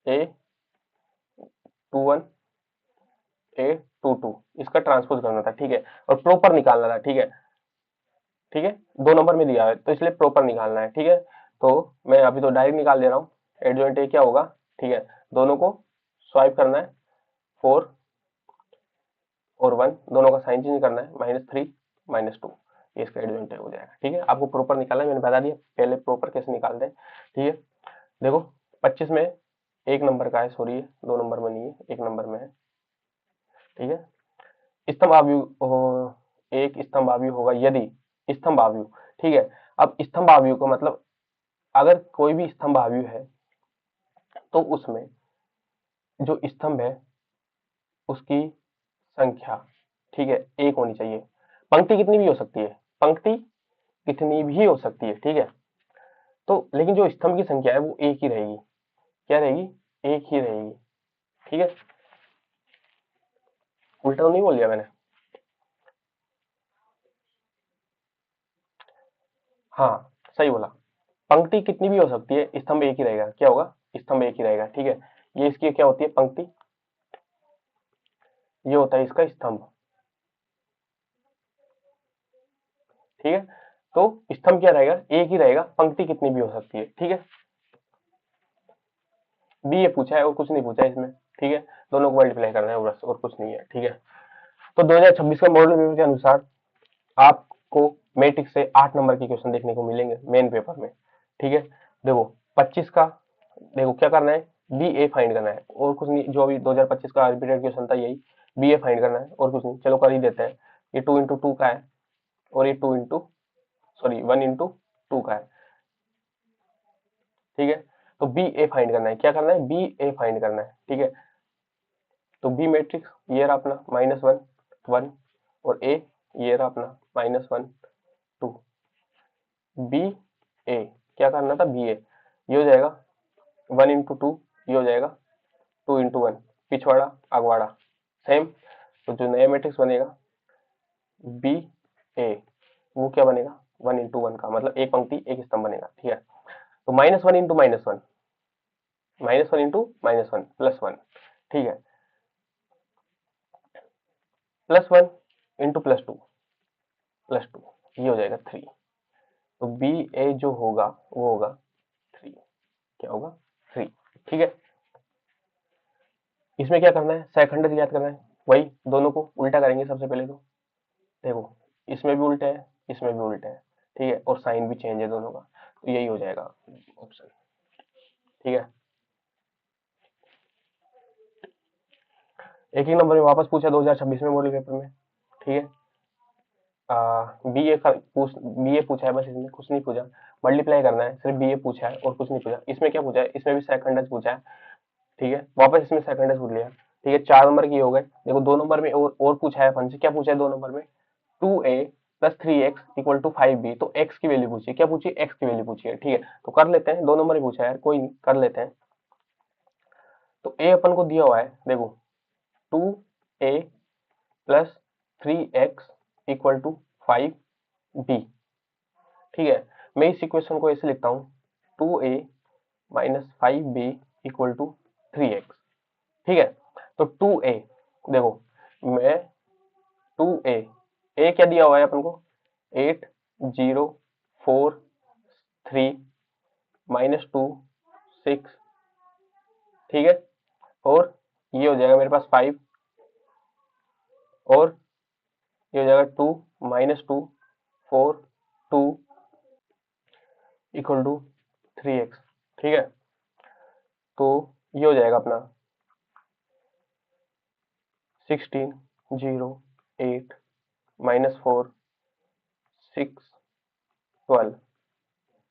A21 A22 इसका ट्रांसपोज करना था। ठीक है, और प्रॉपर निकालना था। ठीक है, ठीक है, 2 नंबर में दिया है तो इसलिए प्रॉपर निकालना है। ठीक है, तो मैं अभी तो डायरेक्ट निकाल दे रहा हूँ, एडजॉइंट ए क्या होगा। ठीक है, दोनों को स्वाइप करना है, 4 और 1 दोनों का साइन चेंज करना है, -3 -2, ये इसका एडजॉइंट हो जाएगा। ठीक है, आपको प्रॉपर निकालना है, मैंने बता दिया पहले प्रॉपर कैसे निकालते हैं। ठीक है, देखो 25 में 1 नंबर का है, सॉरी 2 नंबर में नहीं है, 1 नंबर में है। ठीक है, स्तंभ आव्यूह एक स्तंभ आव्यूह होगा यदि स्तंभ आव्यूह। ठीक है, अब स्तंभ आव्यूह को मतलब अगर कोई भी स्तंभ आव्यूह है तो उसमें जो स्तंभ है उसकी संख्या, ठीक है, 1 होनी चाहिए। पंक्ति कितनी भी हो सकती है, पंक्ति कितनी भी हो सकती है। ठीक है, तो लेकिन जो स्तंभ की संख्या है वो 1 ही रहेगी, क्या रहेगी, 1 ही रहेगी। ठीक है, उल्टा तो नहीं बोल दिया मैंने, हाँ सही बोला, पंक्ति कितनी भी हो सकती है, स्तंभ 1 ही रहेगा, क्या होगा, स्तंभ 1 ही रहेगा। ठीक है, ये इसकी क्या होती है पंक्ति, ये होता है इसका स्तंभ। ठीक है, तो स्तंभ क्या रहेगा, 1 ही रहेगा, पंक्ति कितनी भी हो सकती है। ठीक है, बी ये पूछा है और कुछ नहीं पूछा है इसमें। ठीक है, दोनों को मल्टीप्लाई करना है बस, और कुछ नहीं है। ठीक है, तो 2026 का मॉडल पेपर के अनुसार आपको मैट्रिक्स से 8 नंबर के क्वेश्चन देखने को मिलेंगे मेन पेपर में। ठीक है, देखो 25 का, देखो क्या करना है, बी ए फाइंड करना है और कुछ नहीं, जो अभी 2025 का रिपीटेड क्वेश्चन था यही, बी ए फाइंड करना है और कुछ नहीं, चलो कर ही देते हैं। ये 2 × 2 का है और ये 1 × 2 का है। ठीक है, तो बी ए फाइंड करना है, क्या करना है, बी ए फाइंड करना है। ठीक है, तो बी मैट्रिक्स ये रहा अपना -1 1, और ए ये रहा अपना -1 2, बी ए क्या करना था, बी ए ये हो जाएगा 1 × 2, ये हो जाएगा 2 × 1, पिछवाड़ा अगवाड़ा सेम। तो जो नया मैट्रिक्स बनेगा बी ए वो क्या बनेगा, 1 × 1 का मतलब एक पंक्ति एक स्तंभ बनेगा। ठीक है, तो -1 × -1 -1 × +1। ठीक है, +1 × +2 ये हो जाएगा 3, तो बी ए जो होगा वो होगा 3, क्या होगा 3। ठीक है, इसमें क्या करना है, सहखंड याद करना है, वही दोनों को उल्टा करेंगे सबसे पहले। तो देखो इसमें भी उल्टे है, इसमें भी उल्टे है। ठीक है, और साइन भी चेंज है दोनों का, तो यही हो जाएगा ऑप्शन। ठीक है, एक ही नंबर में वापस पूछा 2026 में मॉडल पेपर में। ठीक है, बी ए पूछा है, बस इसमें कुछ नहीं पूछा, मल्टीप्लाई करना है, सिर्फ बी ए पूछा है और कुछ नहीं पूछा। इसमें क्या पूछा है, इसमें भी सेकंड पूछा है। ठीक है, वापस इसमें सेकंड पूछ लिया। ठीक है, 4 नंबर की हो गए। देखो 2 नंबर में और पूछा है अपन से, क्या पूछा है 2 नंबर में, 2a + 3x = 5b, तो x की वैल्यू पूछी है, क्या पूछी, x की वैल्यू पूछी है। ठीक है, तो कर लेते हैं, 2 नंबर ही पूछा है यार, कोई नहीं कर लेते हैं। तो a अपन को दिया हुआ है, देखो 2a + 3x = 5b। ठीक है, मैं इस इक्वेशन को ऐसे लिखता हूँ, 2a - 5b = 3x। ठीक है, तो 2a देखो मैं 2a ए क्या दिया हुआ है अपन को, 8 0 4 3 -2 6 ठीक है, और ये हो जाएगा मेरे पास 5, और ये हो जाएगा 2 -2 4 2 इक्वल टू 3x। ठीक है, तो ये हो जाएगा अपना 16 0 8 -4 6 12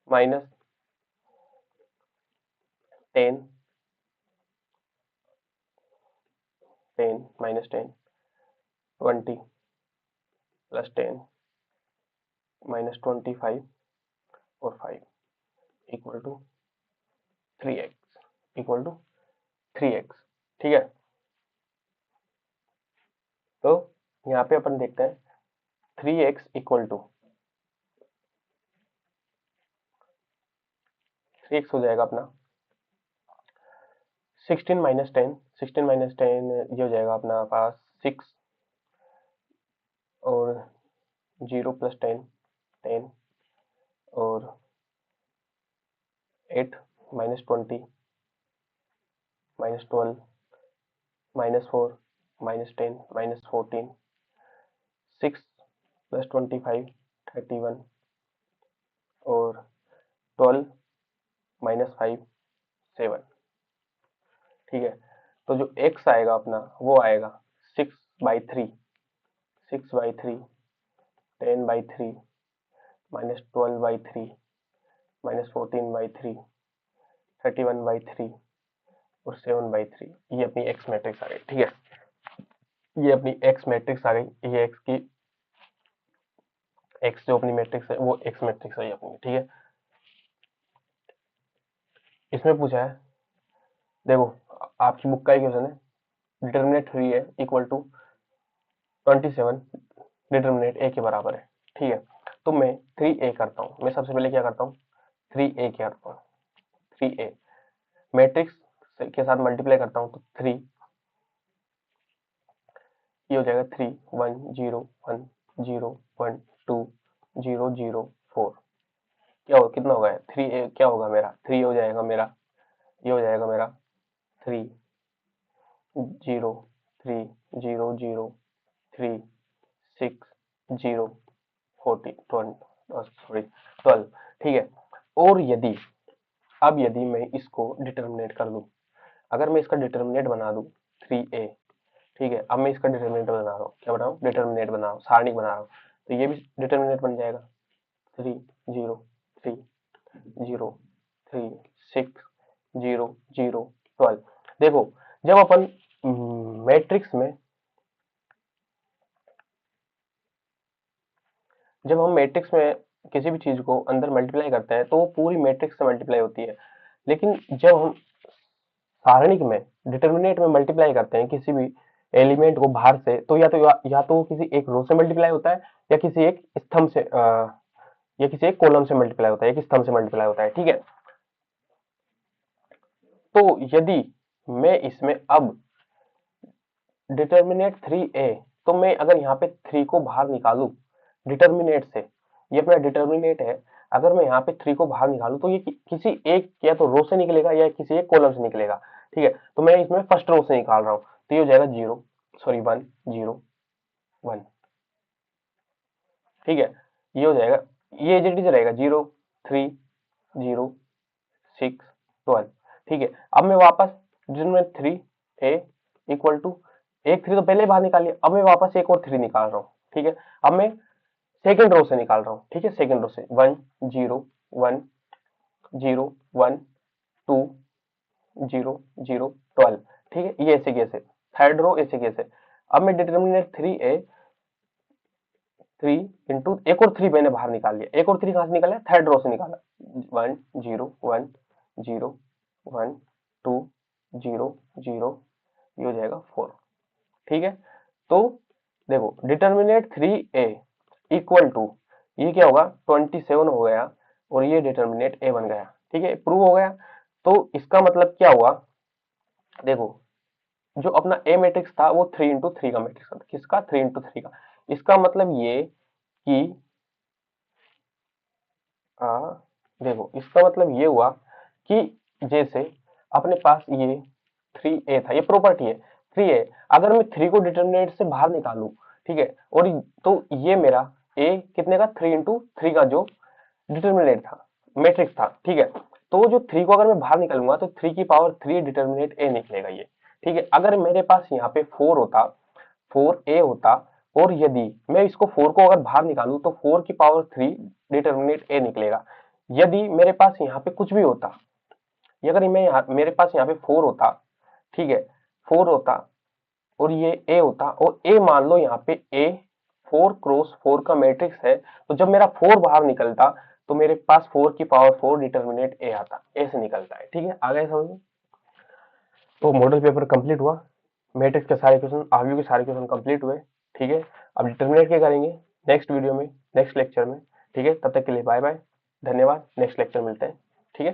-10 10 -10 20 +10 -25 और 5 equal to 3x equal to 3x। ठीक है, तो यहाँ पे अपन देखते हैं 3x इक्वल टू 3x हो जाएगा अपना 16 -10 ये हो जाएगा अपना पास 6 और 0 +10 10 और 8 -20 -12 -4 -10 -14 6 +25 31 और 12 -5 7। ठीक है, तो जो x आएगा अपना वो आएगा 6/3 6/3 10/3 -12/3 -14/3 31/3 और 7/3। ये अपनी x मैट्रिक्स आ गई। ठीक है, ये अपनी x मैट्रिक्स आ गई। ये x जो अपनी मैट्रिक्स है वो x मैट्रिक्स है अपनी। ठीक है, इसमें पूछा है, देखो आपकी बुक का ही क्वेश्चन है, डिटर्मिनेंट 3 है इक्वल टू 27 डिटर्मिनेंट a के बराबर है। ठीक है, तो मैं 3a करता हूँ। मैं सबसे पहले क्या करता हूँ, 3a क्या करता हूँ, 3a मैट्रिक्स के साथ मल्टीप्लाई करता हूँ तो 3 ये हो जाएगा 3 1 0 1 0 1 2 0 0 4। क्या हो कितना होगा 3a क्या होगा मेरा 3 हो जाएगा मेरा, ये हो जाएगा मेरा 3 0 3 0 0 3 6 0 40 सॉरी 12। ठीक है, और यदि अब यदि मैं इसको डिटर्मिनेट कर दूं, अगर मैं इसका डिटर्मिनेट बना दूं 3a, ठीक है, अब मैं इसका डिटर्मिनेट बना रहा हूँ, क्या बना रहा हूँ, डिटर्मिनेट बना रहा हूँ, सारणिक बना रहा हूँ, तो ये भी डिटर्मिनेट बन जाएगा 3 0 3 0 3 6 0 0 12। देखो जब अपन मैट्रिक्स में जब हम मैट्रिक्स में किसी भी चीज को अंदर मल्टीप्लाई करते हैं तो वो पूरी मैट्रिक्स से मल्टीप्लाई होती है, लेकिन जब हम सारणिक में डिटर्मिनेट में मल्टीप्लाई करते हैं किसी भी एलिमेंट को बाहर से, तो या तो किसी एक रो से मल्टीप्लाई होता है या किसी एक स्तंभ से या किसी एक कॉलम से मल्टीप्लाई होता है, एक स्तंभ से मल्टीप्लाई होता है। ठीक है, तो यदि मैं इसमें अब डिटर्मिनेट 3a, तो मैं अगर यहाँ पे 3 को बाहर निकालू डिटर्मिनेट से, ये अपना डिटर्मिनेट है, अगर मैं यहाँ पे 3 को बाहर निकालू तो ये किसी एक या तो रो से निकलेगा या किसी एक कॉलम से निकलेगा। ठीक है, तो मैं इसमें फर्स्ट रो से निकाल रहा हूँ, तो ये हो जाएगा 1 0 1। ठीक है, ये हो जाएगा, ये एज इट इज रहेगा 0 3 0 6 12। ठीक है, अब मैं वापस जिसमें 3a इक्वल टू एक 3 तो पहले बाहर निकाल लिया, अब मैं वापस एक और 3 निकाल रहा हूँ। ठीक है, अब मैं सेकंड रो से निकाल रहा हूँ। ठीक है, सेकंड रो से 1 0 1 0 1 2 0 0 12। ठीक है, ये ऐसे कैसे, थर्ड रो ऐसे कैसे, अब मैं डिटर्मिनेंट 3a 3 इंटू एक और 3 मैंने बाहर निकाल लिया, एक और 3 कहां से निकाला, थर्ड रो से निकाला, 1 0 1 0 1 2 0 0, ये हो जाएगा 4। ठीक है, तो देखो डिटर्मिनेंट 3a इक्वल टू ये क्या होगा 27 हो गया और ये डिटर्मिनेंट a बन गया। ठीक है, प्रूव हो गया। तो इसका मतलब क्या हुआ, देखो जो अपना a मैट्रिक्स था वो 3 इंटू 3 का मैट्रिक्स था, किसका 3 इंटू 3 का। इसका मतलब ये कि देखो इसका मतलब ये हुआ कि जैसे अपने पास ये 3a था, ये प्रॉपर्टी है 3a। अगर मैं 3 को डिटर्मिनेंट से बाहर निकालूं, ठीक है, और तो ये मेरा a कितने का 3 इंटू 3 का जो डिटर्मिनेंट था, मैट्रिक्स था, ठीक है। तो जो 3 को अगर मैं बाहर निकालूंगा तो 3 की पावर 3 डिटर्मिनेंट a निकलेगा ये, ठीक है। अगर मेरे पास यहाँ पे 4 होता, 4a होता, और यदि मैं इसको 4 को अगर बाहर निकालूं तो 4 की पावर 3 डिटर्मिनेंट a निकलेगा। यदि मेरे पास यहाँ पे कुछ भी होता, अगर मैं यहाँ मेरे पास यहाँ पे 4 होता, ठीक है, 4 होता और ये a होता, और a मान लो यहाँ पे a 4 क्रॉस 4 का मैट्रिक्स है, तो जब मेरा 4 बाहर निकलता तो मेरे पास 4 की पावर 4 डिटर्मिनेंट a आता, ऐसे निकलता है, ठीक है। आ गए समझ में? तो मॉडल पेपर कंप्लीट हुआ, मैट्रिक्स के सारे क्वेश्चन, आरव्यू के सारे क्वेश्चन कंप्लीट हुए, ठीक है। अब डिटर्मिनेंट क्या करेंगे नेक्स्ट वीडियो में, नेक्स्ट लेक्चर में, ठीक है। तब तक के लिए बाय बाय, धन्यवाद, नेक्स्ट लेक्चर मिलते हैं।